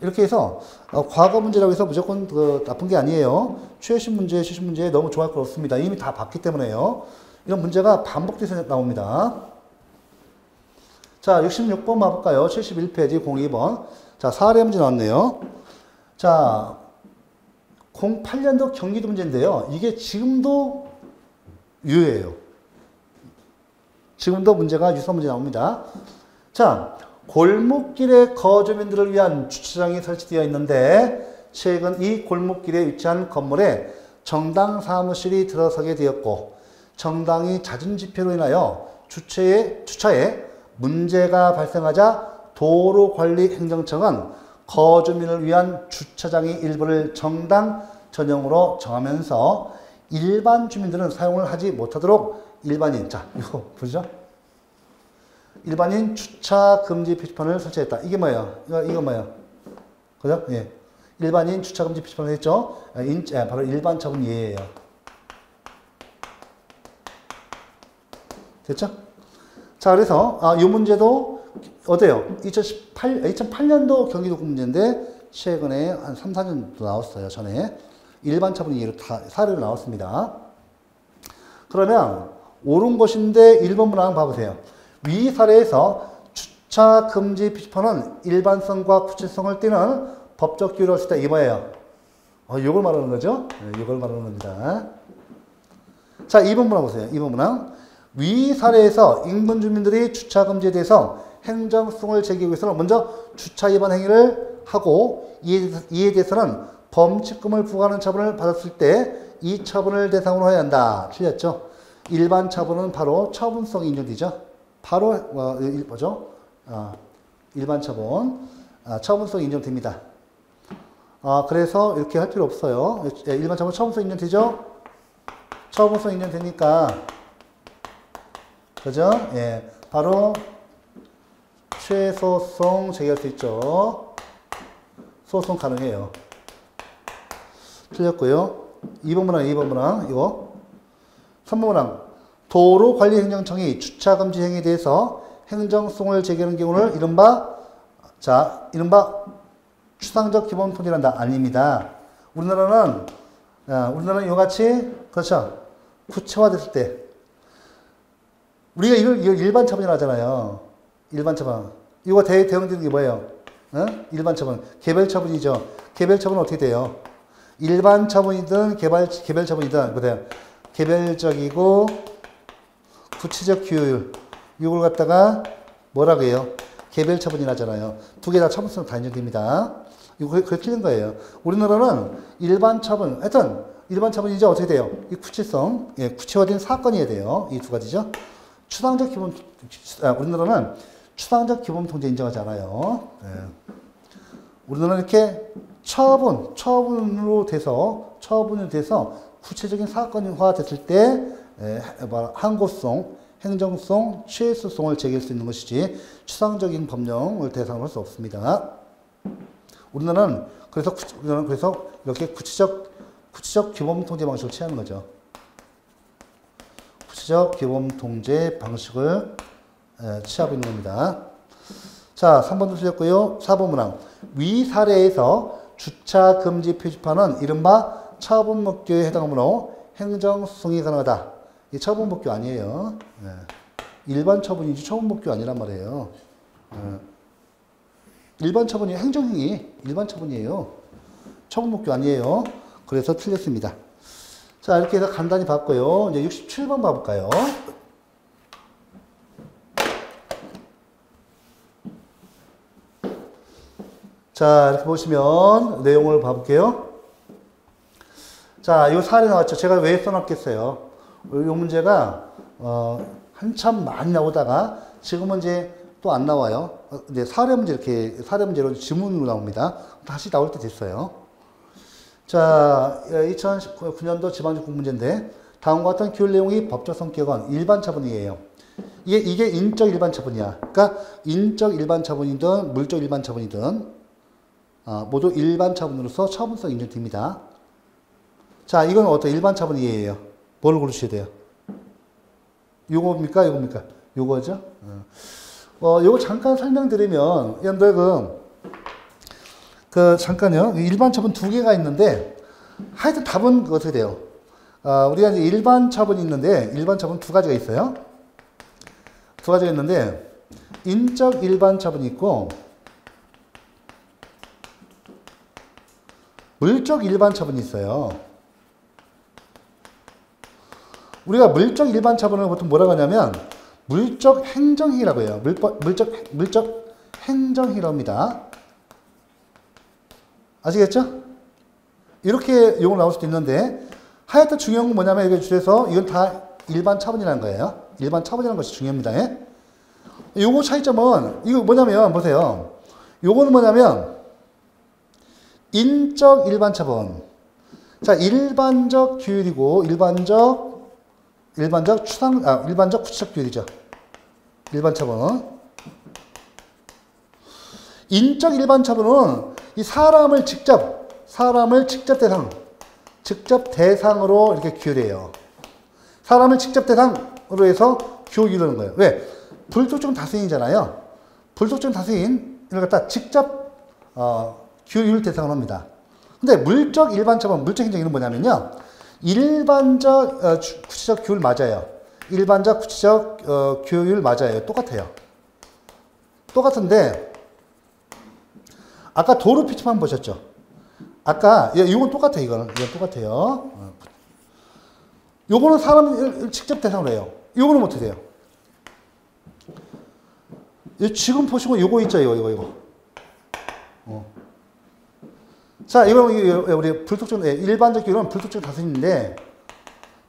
이렇게 해서 과거 문제라고 해서 무조건 나쁜 게 아니에요. 최신 문제, 최신 문제 너무 좋아할 거 없습니다. 이미 다 봤기 때문에요. 이런 문제가 반복돼서 나옵니다. 자, 66번 봐볼까요? 71페이지 02번. 자, 사례 문제 나왔네요. 자, 08년도 경기도 문제인데요. 이게 지금도 유효해요. 지금도 문제가 유사 문제 나옵니다. 자, 골목길에 거주민들을 위한 주차장이 설치되어 있는데 최근 이 골목길에 위치한 건물에 정당 사무실이 들어서게 되었고 정당이 잦은 집회로 인하여 주차에 문제가 발생하자 도로관리행정청은 거주민을 위한 주차장의 일부를 정당 전용으로 정하면서 일반 주민들은 사용을 하지 못하도록 일반인, 자, 이거 보죠? 일반인 주차 금지 표지판을 설치했다. 이게 뭐예요? 이거 뭐예요? 그죠? 예. 일반인 주차 금지 표지판을 했죠? 바로 일반 차분 예예요. 됐죠? 자, 그래서, 이 문제도, 어때요? 2008년도 경기도구 문제인데, 최근에 한 3, 4년도 나왔어요, 전에. 일반 차분 예로 다 사례로 나왔습니다. 그러면, 옳은 것인데, 1번 문항 봐보세요. 위 사례에서 주차 금지 표지판은 일반성과 구체성을 띠는 법적 기호를 쓸 때, 이게 뭐예요? 이걸 말하는 거죠? 네, 이걸 말하는 겁니다. 자, 2번 문항 보세요. 2번 문항. 위 사례에서 인근 주민들이 주차 금지에 대해서 행정소송을 제기하기 위해서는 먼저 주차 위반 행위를 하고 이에 대해서는 범칙금을 부과하는 처분을 받았을 때 이 처분을 대상으로 해야 한다. 틀렸죠? 일반 처분은 바로 처분성이 인정되죠. 바로 뭐죠? 일반 처분 처분성이 인정됩니다. 그래서 이렇게 할 필요 없어요. 일반 처분 처분성 인정되죠? 처분성 인정되니까 그죠? 예, 바로 최소송 제기할 수 있죠. 소송 가능해요. 틀렸고요. 2번 문항, 2번 문항, 이거. 3번 문항. 도로관리행정청이 주차금지 행위에 대해서 행정소송을 제기하는 경우를 이른바 추상적 기본 통지란다. 아닙니다. 우리나라는 이와 같이, 그렇죠. 구체화됐을 때. 우리가 이걸 일반 처분이라고 하잖아요. 일반 처분. 이거 대응되는 게 뭐예요? 일반 처분. 개별 처분이죠. 개별 처분은 어떻게 돼요? 일반 처분이든 개별 처분이든 그래요. 개별적이고 구체적 규율. 이걸 갖다가 뭐라고 해요? 개별 처분이라 하잖아요. 두 개 다 처분성 다 인정됩니다. 이거 그게 틀린 거예요. 우리나라는 일반 처분, 하여튼 일반 처분이죠. 어떻게 돼요? 이 구체성, 예, 구체화된 사건이어야 돼요. 이 두 가지죠. 추상적 기본, 우리나라는 추상적 기본 통제 인정하지 않아요. 예. 우리나라는 이렇게 처분으로 돼서 구체적인 사건화 됐을 때, 항고송, 행정송, 취소송을 제기할 수 있는 것이지, 추상적인 법령을 대상으로 할 수 없습니다. 우리나라는 그래서 이렇게 구체적 규범 통제 방식을 취하는 거죠. 구체적 규범 통제 방식을 취하고 있는 겁니다. 자, 3번도 틀렸고요. 4번 문항. 위 사례에서 주차 금지 표지판은 이른바 처분목교에 해당하므로 행정소송이 가능하다. 이 처분목교 아니에요. 네. 일반 처분이지 처분목교 아니란 말이에요. 일반 처분이 행정행위, 일반 처분이에요. 처분목교 아니에요. 그래서 틀렸습니다. 자, 이렇게 해서 간단히 봤고요. 이제 67번 봐볼까요? 자, 이렇게 보시면 내용을 봐볼게요. 자, 이 사례 나왔죠. 제가 왜 써놨겠어요? 이 문제가 한참 많이 나오다가 지금은 이제 또 안 나와요. 이제 사례 문제로 지문으로 나옵니다. 다시 나올 때 됐어요. 자, 2019년도 지방직국 문제인데 다음과 같은 규율 내용이 법적 성격은 일반 처분이에요. 이게 인적 일반 처분이야. 그러니까 인적 일반 처분이든 물적 일반 처분이든 모두 일반 처분으로서 처분성 인정됩니다. 자, 이건 어떤 일반 처분이에요. 뭘 고르셔야 돼요? 요겁니까? 요겁니까? 요거죠? 요거 잠깐 설명드리면, 여러분들 잠깐요. 일반 처분 두 개가 있는데, 하여튼 답은 어떻게 돼요? 우리가 이제 일반 처분이 있는데, 일반 처분 두 가지가 있어요. 두 가지가 있는데, 인적 일반 처분이 있고, 물적 일반 처분이 있어요. 우리가 물적 일반 처분을 보통 뭐라고 하냐면 물적 행정행위라고 해요. 물적 행정행위라고 합니다. 아시겠죠? 이렇게 용어 나올 수도 있는데 하여튼 중요한 건 뭐냐면 이게 줄여서 이건 다 일반 처분이라는 거예요. 일반 처분이라는 것이 중요합니다. 예? 요거 차이점은 이거 뭐냐면 보세요. 요거는 뭐냐면 인적 일반 처분. 자, 일반적 규율이고 일반적 구체적 규율이죠. 일반 처분. 인적 일반 처분은 이 사람을 직접 대상으로 이렇게 규율해요. 사람을 직접 대상으로 해서 규율하는 거예요. 왜? 불특정 다수인이잖아요. 불특정 다수인을 갖다 직접 규율 대상으로 합니다. 근데 물적 일반 처분, 물적 행정은 뭐냐면요. 일반적 구체적 규율 맞아요. 일반적 구체적 규율 맞아요. 똑같아요. 똑같은데 아까 도로 피치판 보셨죠? 아까 이건 똑같아요. 이건 똑같아요. 요거는 사람을 직접 대상으로 해요. 요거는 어떻게 돼요? 지금 보시고 요거 있죠? 이거. 자, 이거 우리 불특정, 일반적 규율은 불특정 다수인데,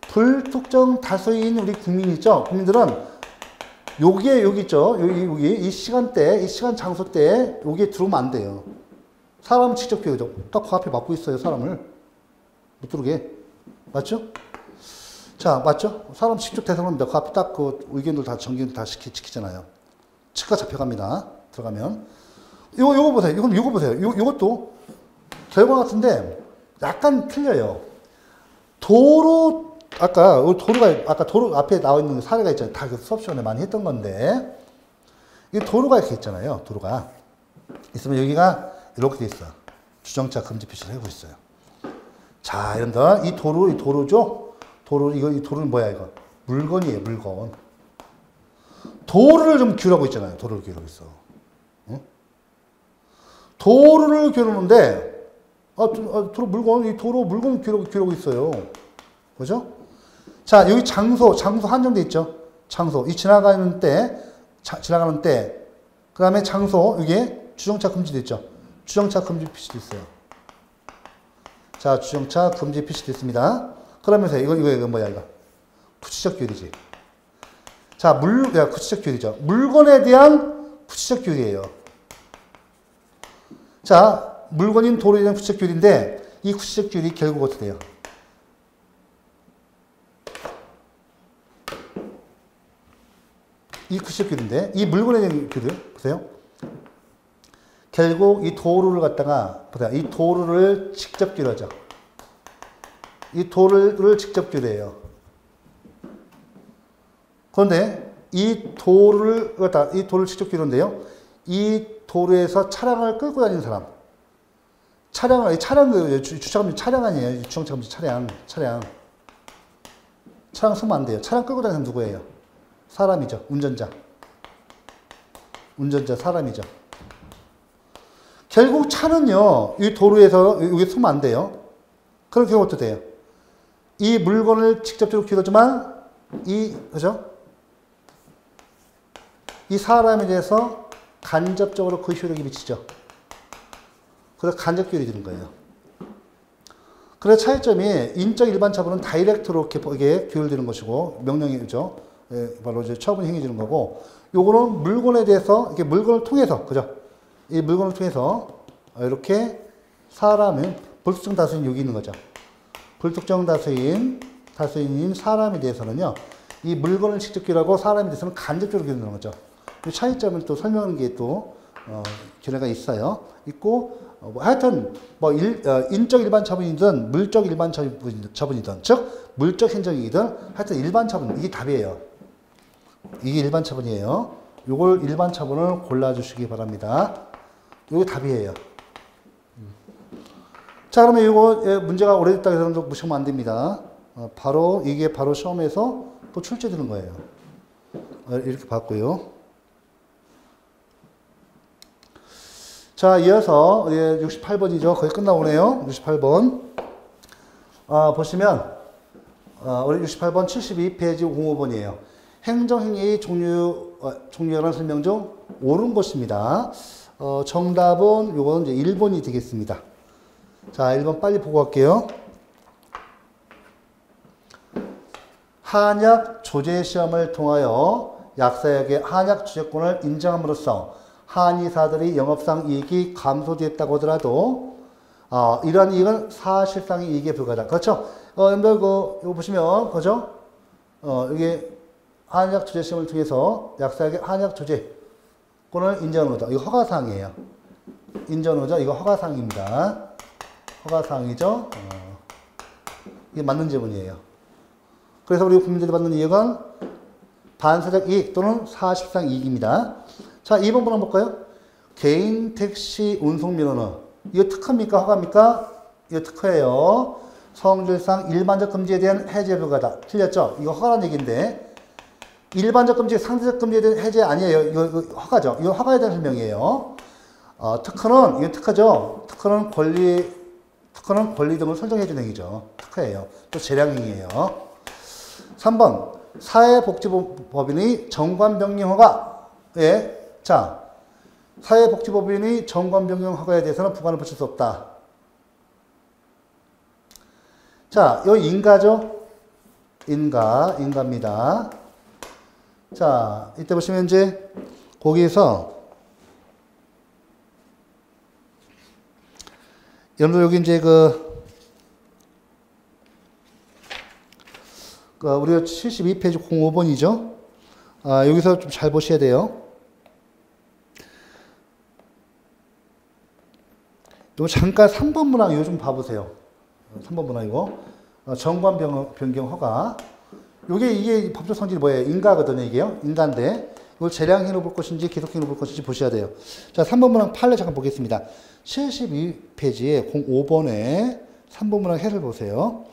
불특정 다수인 우리 국민 있죠? 국민들은 여기 있죠? 여기, 이 시간대, 이 시간 장소 때 여기에 들어오면 안 돼요. 사람은 직접 규율이죠. 딱 그 앞에 막고 있어요, 사람을. 못 들어오게. 맞죠? 자, 맞죠? 사람 직접 대상으로 합니다. 그 앞에 딱 그 의견들 다 정기들 다 지키잖아요. 측가 잡혀갑니다. 들어가면. 요거 보세요. 요거 보세요. 요것도 결과 같은데 약간 틀려요. 아까 도로 앞에 나와 있는 사례가 있잖아요. 다 수업 시간에 많이 했던 건데, 이 도로가 이렇게 있잖아요. 도로가 있으면 여기가 이렇게 돼 있어. 주정차 금지 표시를 하고 있어요. 자, 여러분들 이 도로죠. 이 도로는 뭐야 이거? 물건이에요, 물건. 도로를 좀 규율하고 있잖아요. 도로를 규율하고 있어. 응? 도로를 규율하는데 이 도로 물건 규율하고 있어요. 그죠? 자, 여기 장소 한정돼 있죠? 장소. 이 지나가는 때, 그 다음에 장소, 여기에 주정차 금지돼 있죠? 주정차 금지 표시도 있어요. 자, 주정차 금지 표시도 있습니다. 그러면서 이거 뭐야, 이거? 구체적 규율이지. 자, 구체적 규율이죠. 물건에 대한 구체적 규율이에요. 자, 물건인 도로에 대한 구체적 규율인데, 이 구체적 규율이 결국 어떻게 돼요? 이 구체적 규율인데, 이 물건에 대한 규율, 보세요. 결국 이 도로를 갖다가, 보세요. 이 도로를 직접 규율하죠. 이 도로를 직접 규율해요. 그런데 이 도로를 직접 규율하는데요. 이 도로에서 차량을 끌고 다니는 사람. 주차금지 차량 아니에요. 주정차금지 차량. 차량 쓰면 안 돼요. 차량 끌고 다니는 사람 누구예요? 사람이죠. 운전자, 사람이죠. 결국 차는요, 이 도로에서 여기 쓰면 안 돼요. 그런 경우 어떻게 돼요? 이 물건을 직접적으로 규율하지만, 그죠? 이 사람에 대해서 간접적으로 그 효력이 미치죠. 그래서 간접 규율이 되는 거예요. 그래서 차이점이 인적 일반 처분은 다이렉트로 이렇게 규율되는 것이고, 명령이죠. 바로 이제 처분이 행해지는 거고, 요거는 물건에 대해서, 이렇게 물건을 통해서, 그죠? 이 물건을 통해서, 이렇게 사람은, 불특정 다수인 여기 있는 거죠. 불특정 다수인 사람에 대해서는요, 이 물건을 직접 규율하고 사람에 대해서는 간접적으로 규율하는 거죠. 이 차이점을 또 설명하는 게 또, 견해가 있고, 하여튼, 인적 일반 처분이든, 물적 일반 처분이든, 즉, 물적 행정이든, 하여튼 일반 처분, 이게 답이에요. 이게 일반 처분이에요. 요걸 일반 처분을 골라주시기 바랍니다. 요게 답이에요. 자, 그러면 이거 문제가 오래됐다 해서 무시하면 안 됩니다. 이게 바로 시험에서 또 출제되는 거예요. 이렇게 봤고요. 자, 이어서 68번이죠. 거의 끝나오네요. 68번. 보시면 우리 68번 72페이지 05번이에요. 행정행위 종류라는 설명 중 옳은 것입니다. 정답은 요건 이제 1번이 되겠습니다. 자, 1번 빨리 보고 갈게요. 한약 조제 시험을 통하여 약사에게 한약 주제권을 인정함으로써 한의사들이 영업상 이익이 감소되었다고 하더라도 이러한 이익은 사실상의 이익에 불과하다. 그렇죠? 여러분들 이거 보시면 그죠? 이게 한약 조제 시험을 통해서 약사에게 한약 조제권을 인정하는 거다. 이거 허가사항이에요. 인전호죠. 이거 허가사항입니다. 허가사항이죠. 이게 맞는 지문이에요. 그래서 우리 국민들이 받는 이익은 반사적 이익 또는 사실상 이익입니다. 자, 2번 한번 볼까요? 개인 택시 운송면허는 이거 특허입니까? 허가입니까? 이거 특허예요. 성질상 일반적 금지에 대한 해제 불가다. 틀렸죠? 이거 허가라는 얘기인데 일반적 금지, 상대적 금지에 대한 해제 아니에요. 이거 허가죠. 이거 허가에 대한 설명이에요. 특허는 이거 특허죠. 특허는 권리 등을 설정해 주는 행위죠. 특허예요. 또 재량행위예요. 3번 사회복지법인의 정관변경 허가에 자 사회복지법인의 정관변경 허가에 대해서는 부관을 붙일 수 없다. 자, 요 인가죠? 인가입니다. 자, 이때 보시면 이제 거기에서 여러분들 여기 이제 우리가 72페이지 05번이죠. 여기서 좀 잘 보셔야 돼요. 요 잠깐 3번 문항 이거 좀 봐보세요. 3번 문항 이거. 정관 변경 허가. 이게 법적 성질이 뭐예요? 인가거든요, 이게요. 인가인데, 이걸 재량행위로 볼 것인지, 기속행위로 볼 것인지 보셔야 돼요. 자, 3번 문항 판례 잠깐 보겠습니다. 72페이지에 05번에 3번 문항 해를 보세요.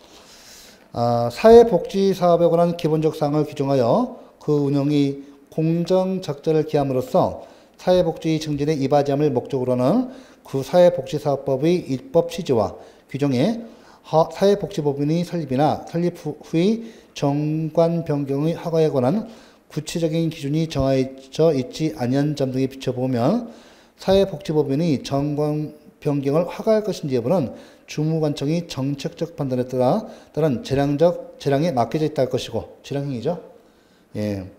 사회복지사업에 관한 기본적 사항을 규정하여 그 운영이 공정적절을 기함으로써 사회복지 증진에 이바지함을 목적으로 하는 그 사회복지사업법의 입법 취지와 규정에 사회복지법인의 설립이나 설립 후의 정관 변경의 허가에 관한 구체적인 기준이 정해져 있지 아니한 점 등에 비춰보면 사회복지법인의 정관 변경을 허가할 것인지 여부는 주무관청이 정책적 판단에 따른 재량에 맡겨져 있다 할 것이고, 재량행위죠. 예.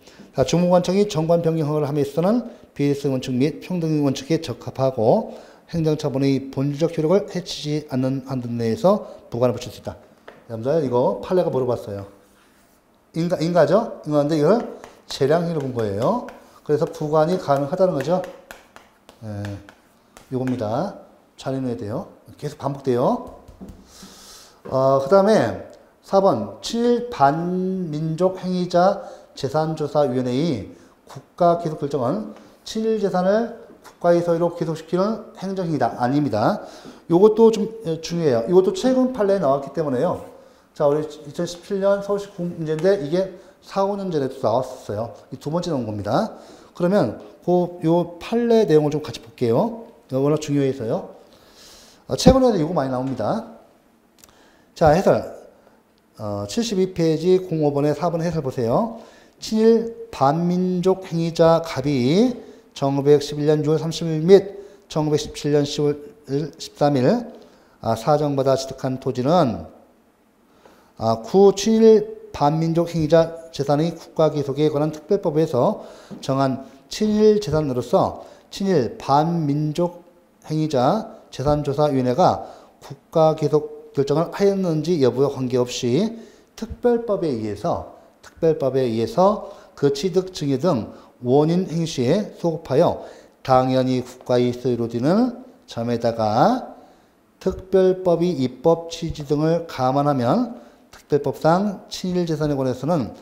주무관청이 정관 변경 허가를 함에 있어서는 비례성 원칙 및 평등 원칙에 적합하고 행정처분의 본질적 효력을 해치지 않는 한도 내에서 부관을 붙일 수 있다. 여러분들 이거 판례가 물어봤어요. 인가죠? 인가인데 이걸 재량행위로 본 거예요. 그래서 부관이 가능하다는 거죠. 예. 요겁니다. 잘 해놔야 돼요. 계속 반복돼요. 그 다음에 4번 친일 반민족 행위자 재산조사위원회의 국가 기속 결정은 친일 재산을 국가의 소유로 기속시키는 행정행위다. 아닙니다. 요것도 좀 중요해요. 이것도 최근 판례에 나왔기 때문에요. 자, 우리 2017년 서울시 문제인데 이게 4, 5년 전에도 나왔었어요. 이 두 번째 나온 겁니다. 그러면 요 판례 내용을 좀 같이 볼게요. 워낙 중요해서요. 최근에도 이거 많이 나옵니다. 자, 해설. 72페이지 05번에 4번 해설 보세요. 친일 반민족 행위자 갑이 1911년 6월 30일 및 1917년 10월 13일 사정받아 취득한 토지는 구 친일 반민족 행위자 재산의 국가 기속에 관한 특별법에서 정한 친일 재산으로서 친일 반민족 행위자 재산조사위원회가 국가 기속 결정을 하였는지 여부와 관계없이 특별법에 의해서 그 취득, 증여 등 원인 행시에 소급하여 당연히 국가의 소유로 되는 점에다가 특별법이 입법 취지 등을 감안하면 특별법상 친일 재산에 관해서는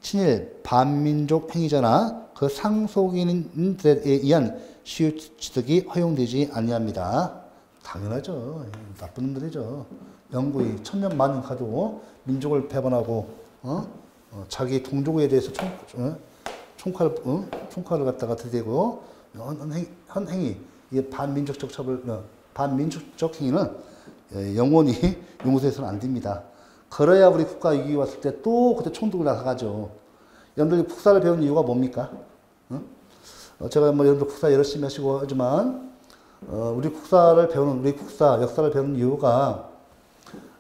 친일 반민족 행위자나 그 상속인들에 의한 시효 취득이 허용되지 아니합니다. 당연하죠. 나쁜 놈들이죠. 영구히 천년 만년 가지고 민족을 배반하고 자기 동족에 대해서 총칼을 갖다가 들이대고 한 행위, 이게 반민족적 처벌, 반민족적 행위는 영원히 용서해서는 안 됩니다. 그래야 우리 국가 위기 왔을 때 또 그때 총 들고 나가죠. 여러분들이 국사를 배운 이유가 뭡니까? 제가 뭐 여러분들 국사 열심히 하시고 하지만 우리 국사를 배우는 이유가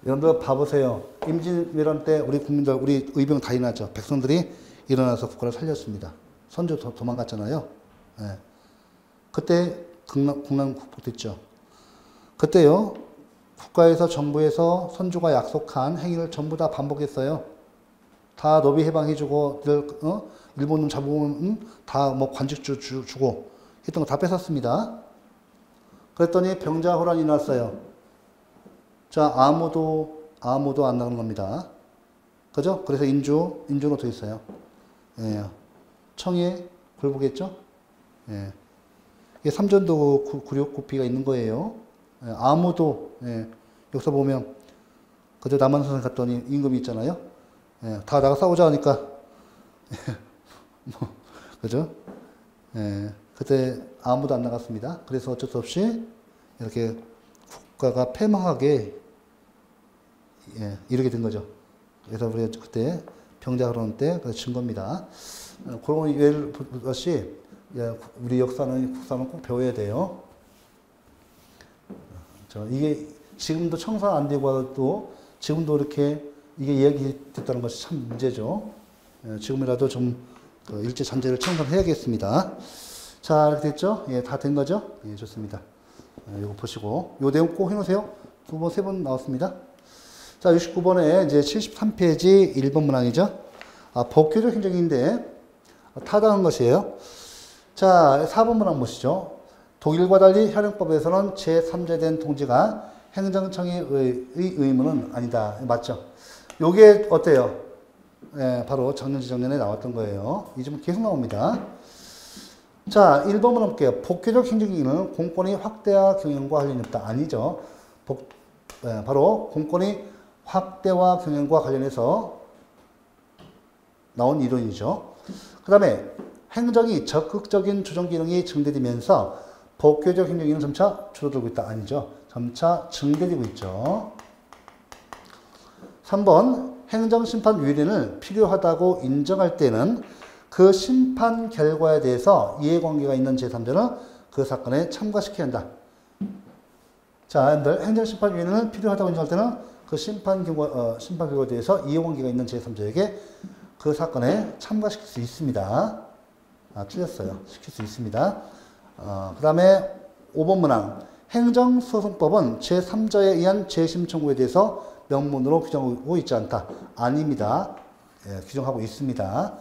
여러분들 봐보세요. 임진왜란 때 우리 국민들, 우리 의병 다 일어났죠. 백성들이 일어나서 국가를 살렸습니다. 선조 도망갔잖아요. 네. 그때 국난 극복됐죠. 그때요. 국가에서 정부에서 선조가 약속한 행위를 전부 다 반복했어요. 다 노비 해방해주고 일본 놈 잡으면 다 뭐 관직 주고 했던 거 다 뺏었습니다. 그랬더니 병자 호란이 났어요. 자, 아무도 안 나가는 겁니다. 그죠? 그래서 인주는 어떻게 있어요? 예. 청에 굴복했죠? 예. 이게 삼전도 구력구피가 있는 거예요. 예. 아무도, 예. 여기서 보면, 그저 남한산에 갔더니 임금이 있잖아요. 예. 다 나가 싸우자 하니까, 뭐, 그죠? 예. 그때 아무도 안 나갔습니다. 그래서 어쩔 수 없이 이렇게 국가가 패망하게, 예, 이렇게 된 거죠. 그래서 우리가 그때 병자 호란 때 진 겁니다. 그런 예를 보듯이 우리 국사는 꼭 배워야 돼요. 이게 지금도 청산 안 되고 또 지금도 이렇게 이게 이야기됐다는 것이 참 문제죠. 지금이라도 좀 일제 잔재를 청산해야겠습니다. 자, 이렇게 됐죠? 예, 다 된 거죠? 예, 좋습니다. 이거 보시고 요 내용 꼭 해놓으세요. 2번, 3번 나왔습니다. 자, 69번에 이제 73페이지 1번 문항이죠. 법규적 행정인데 타당한 것이에요. 자, 4번 문항 보시죠. 독일과 달리 현행법에서는 제3자 된 통지가 행정청의 의무는 아니다. 맞죠? 요게 어때요? 예, 바로 작년, 재작년에 나왔던 거예요. 이 점은 계속 나옵니다. 자, 1번 문항 볼게요. 법규적 행정기능은 공권의 확대와 경영과 관련이 없다. 아니죠. 바로 공권의 확대와 경영과 관련해서 나온 이론이죠. 그 다음에 행정이 적극적인 조정 기능이 증대되면서 법규적 행정기능은 점차 줄어들고 있다. 아니죠. 점차 증대되고 있죠. 3번 행정심판위원회를 필요하다고 인정할 때는 그 심판 결과에 대해서 이해관계가 있는 제3자는 그 사건에 참가시켜야 한다. 자, 여러분들 행정심판위원회는 필요하다고 인정할 때는 그 심판 결과에 대해서 이해관계가 있는 제3자에게 그 사건에 참가시킬 수 있습니다. 틀렸어요. 시킬 수 있습니다. 그 다음에 5번 문항. 행정소송법은 제3자에 의한 재심 청구에 대해서 명문으로 규정하고 있지 않다. 아닙니다. 예, 규정하고 있습니다.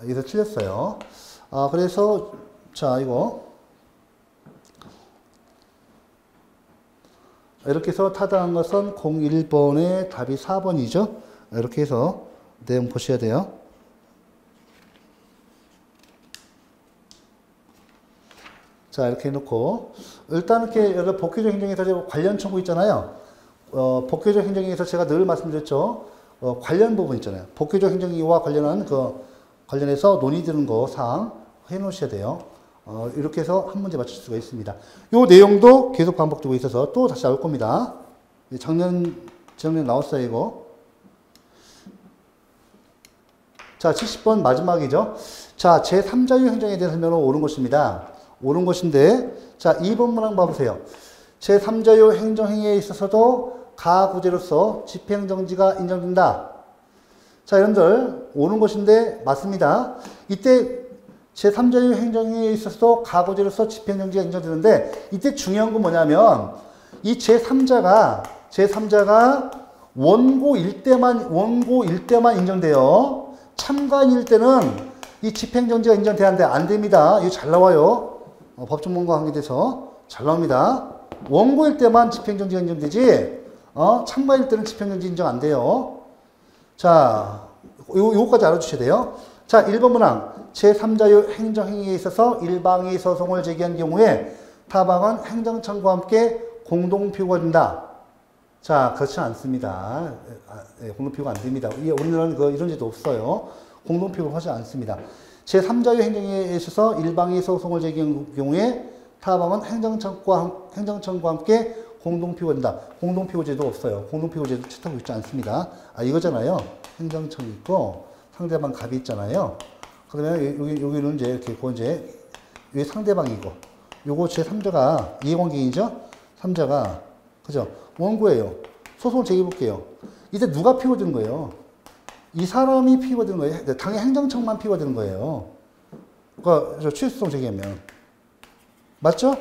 여기서 틀렸어요. 그래서, 자, 이거. 이렇게 해서 타당한 것은 01번의 답이 4번이죠. 이렇게 해서 내용 보셔야 돼요. 자, 이렇게 해놓고, 일단 이렇게 여러 법규적 행정에서 관련 청구 있잖아요. 법규적 행정에서 제가 늘 말씀드렸죠. 관련 부분 있잖아요. 법규적 행정과 관련한 관련해서 논의되는 거 사항 해놓으셔야 돼요. 이렇게 해서 한 문제 맞출 수가 있습니다. 이 내용도 계속 반복되고 있어서 또 다시 나올 겁니다. 작년 나왔어요, 이거. 자, 70번 마지막이죠. 자, 제3자유 행정에 대한 설명은 옳은 것입니다. 옳은 것인데, 자, 2번 문항 봐보세요. 제3자유 행정행위에 있어서도 가구제로서 집행정지가 인정된다. 자, 여러분들, 옳은 것인데, 맞습니다. 이때 제3자유 행정행위에 있어서도 가구제로서 집행정지가 인정되는데, 이때 중요한 건 뭐냐면, 이 제3자가 원고일 때만 인정돼요. 참가인일 때는 이 집행정지가 인정돼야 안 됩니다. 이거 잘 나와요. 법전문과 관계돼서 잘 나옵니다. 원고일 때만 집행정지가 인정되지, 참가일 때는 집행정지 인정 안 돼요. 자, 요거까지 알아주셔야 돼요. 자, 1번 문항. 제3자유 행정행위에 있어서 일방이 소송을 제기한 경우에 타방은 행정청과 함께 공동피고가 된다. 자, 그렇지 않습니다. 공동피고가 안 됩니다. 우리나라는 이런 제도 없어요. 공동피고를 하지 않습니다. 제3자유 행정에 있어서 일방이 소송을 제기한 경우에 타방은 행정청과 함께 공동피고가 된다. 공동피고제도 없어요. 공동피고제도 채택하고 있지 않습니다. 이거잖아요. 행정청이 있고 상대방 갑이 있잖아요. 그러면 여기는 이제 이렇게 여기 상대방이고 요거 제3자가 이해관계인이죠? 3자가 그죠? 원고예요. 소송을 제기해 볼게요. 이때 누가 피고가 되는 거예요? 이 사람이 피고가 되는 거예요. 당연히 행정청만 피고가 되는 거예요. 그러니까 취소송 제기하면 맞죠?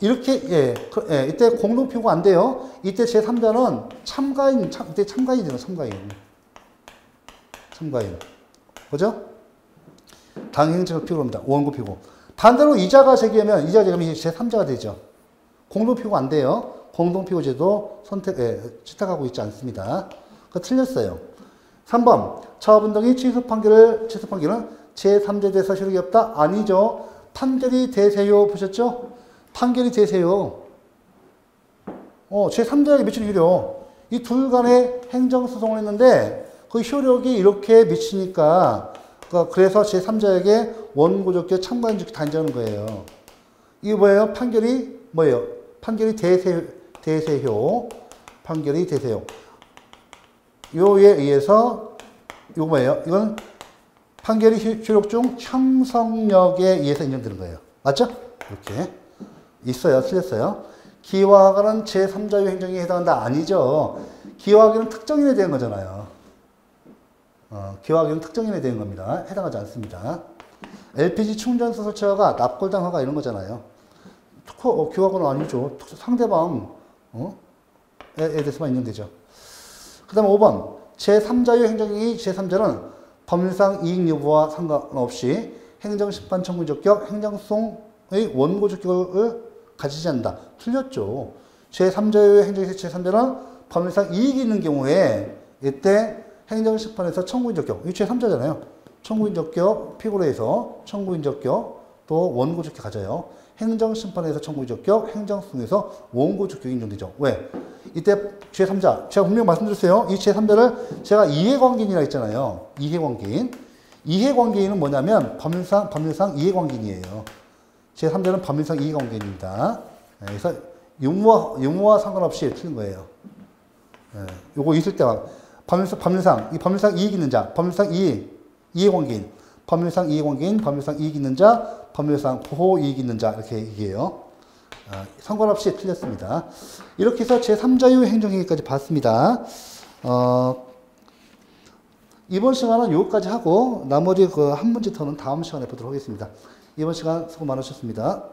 이렇게 이때 공동피고가 안 돼요. 이때 제3자는 이때 참가인이 되는 참가인. 그죠? 당행정을 피고합니다. 원고 피고. 반대로 이자가 제기하면 이제 제3자가 되죠. 공동피고 안 돼요. 공동피고제도 채택하고 있지 않습니다. 그거 틀렸어요. 3번. 차업운동이 취소 판결은 제3자에 대해서 효력이 없다? 아니죠. 판결이 되세요. 보셨죠? 판결이 되세요. 제3자에게 미치는 효력. 이 둘 간의 행정소송을 했는데 그 효력이 이렇게 미치니까 그래서 제3자에게 원고적격, 참관적격 단정하는 거예요. 이게 뭐예요? 판결이 뭐예요? 판결이 되세요. 판결이 되세요. 요에 의해서 이거 뭐예요? 이건 판결이 효력 중 형성력에 의해서 인정되는 거예요. 맞죠? 이렇게 있어요. 틀렸어요. 기와학은 제3자유 행정에 해당한다. 아니죠. 기와학은 특정인에 대한 거잖아요. 기와학은 특정인에 대한 겁니다. 해당하지 않습니다. LPG 충전소 설치화가 납골당화가 이런 거잖아요. 기와학은 아니죠. 상대방에 대해서만 인정되죠. 그 다음 5번. 제3자유 행정이 제3자는 법률상 이익 여부와 상관없이 행정심판 청구 적격, 행정소송의 원고 적격을 가지지 않는다. 틀렸죠. 제3자유 행정에서 제3자는 법률상 이익이 있는 경우에 이때 행정심판에서 청구인 적격, 이 제3자잖아요. 청구인 적격, 피고로 해서 청구인 적격, 또 원고 적격 가져요. 행정심판에서 청구인 적격, 행정소송에서 원고 적격이 인정되죠. 왜? 이때 제3자, 제가 분명히 말씀드렸어요. 이 제3자를 제가 이해관계인이라 했잖아요. 이해관계인. 이해관계인은 뭐냐면 법률상 이해관계인이에요. 제3자는 법률상 이해관계인입니다. 그래서 유무와 상관없이 틀린 거예요. 요거 있을 때만 법률상 이익 있는 자, 법률상 이해관계인, 법률상 이해관계인, 법률상 이익 있는 자, 법률상 보호 이익 있는 자 이렇게 얘기해요. 상관없이 틀렸습니다. 이렇게 해서 제3자유 행정행위까지 봤습니다. 이번 시간은 여기까지 하고 나머지 그 한 문제 더는 다음 시간에 보도록 하겠습니다. 이번 시간 수고 많으셨습니다.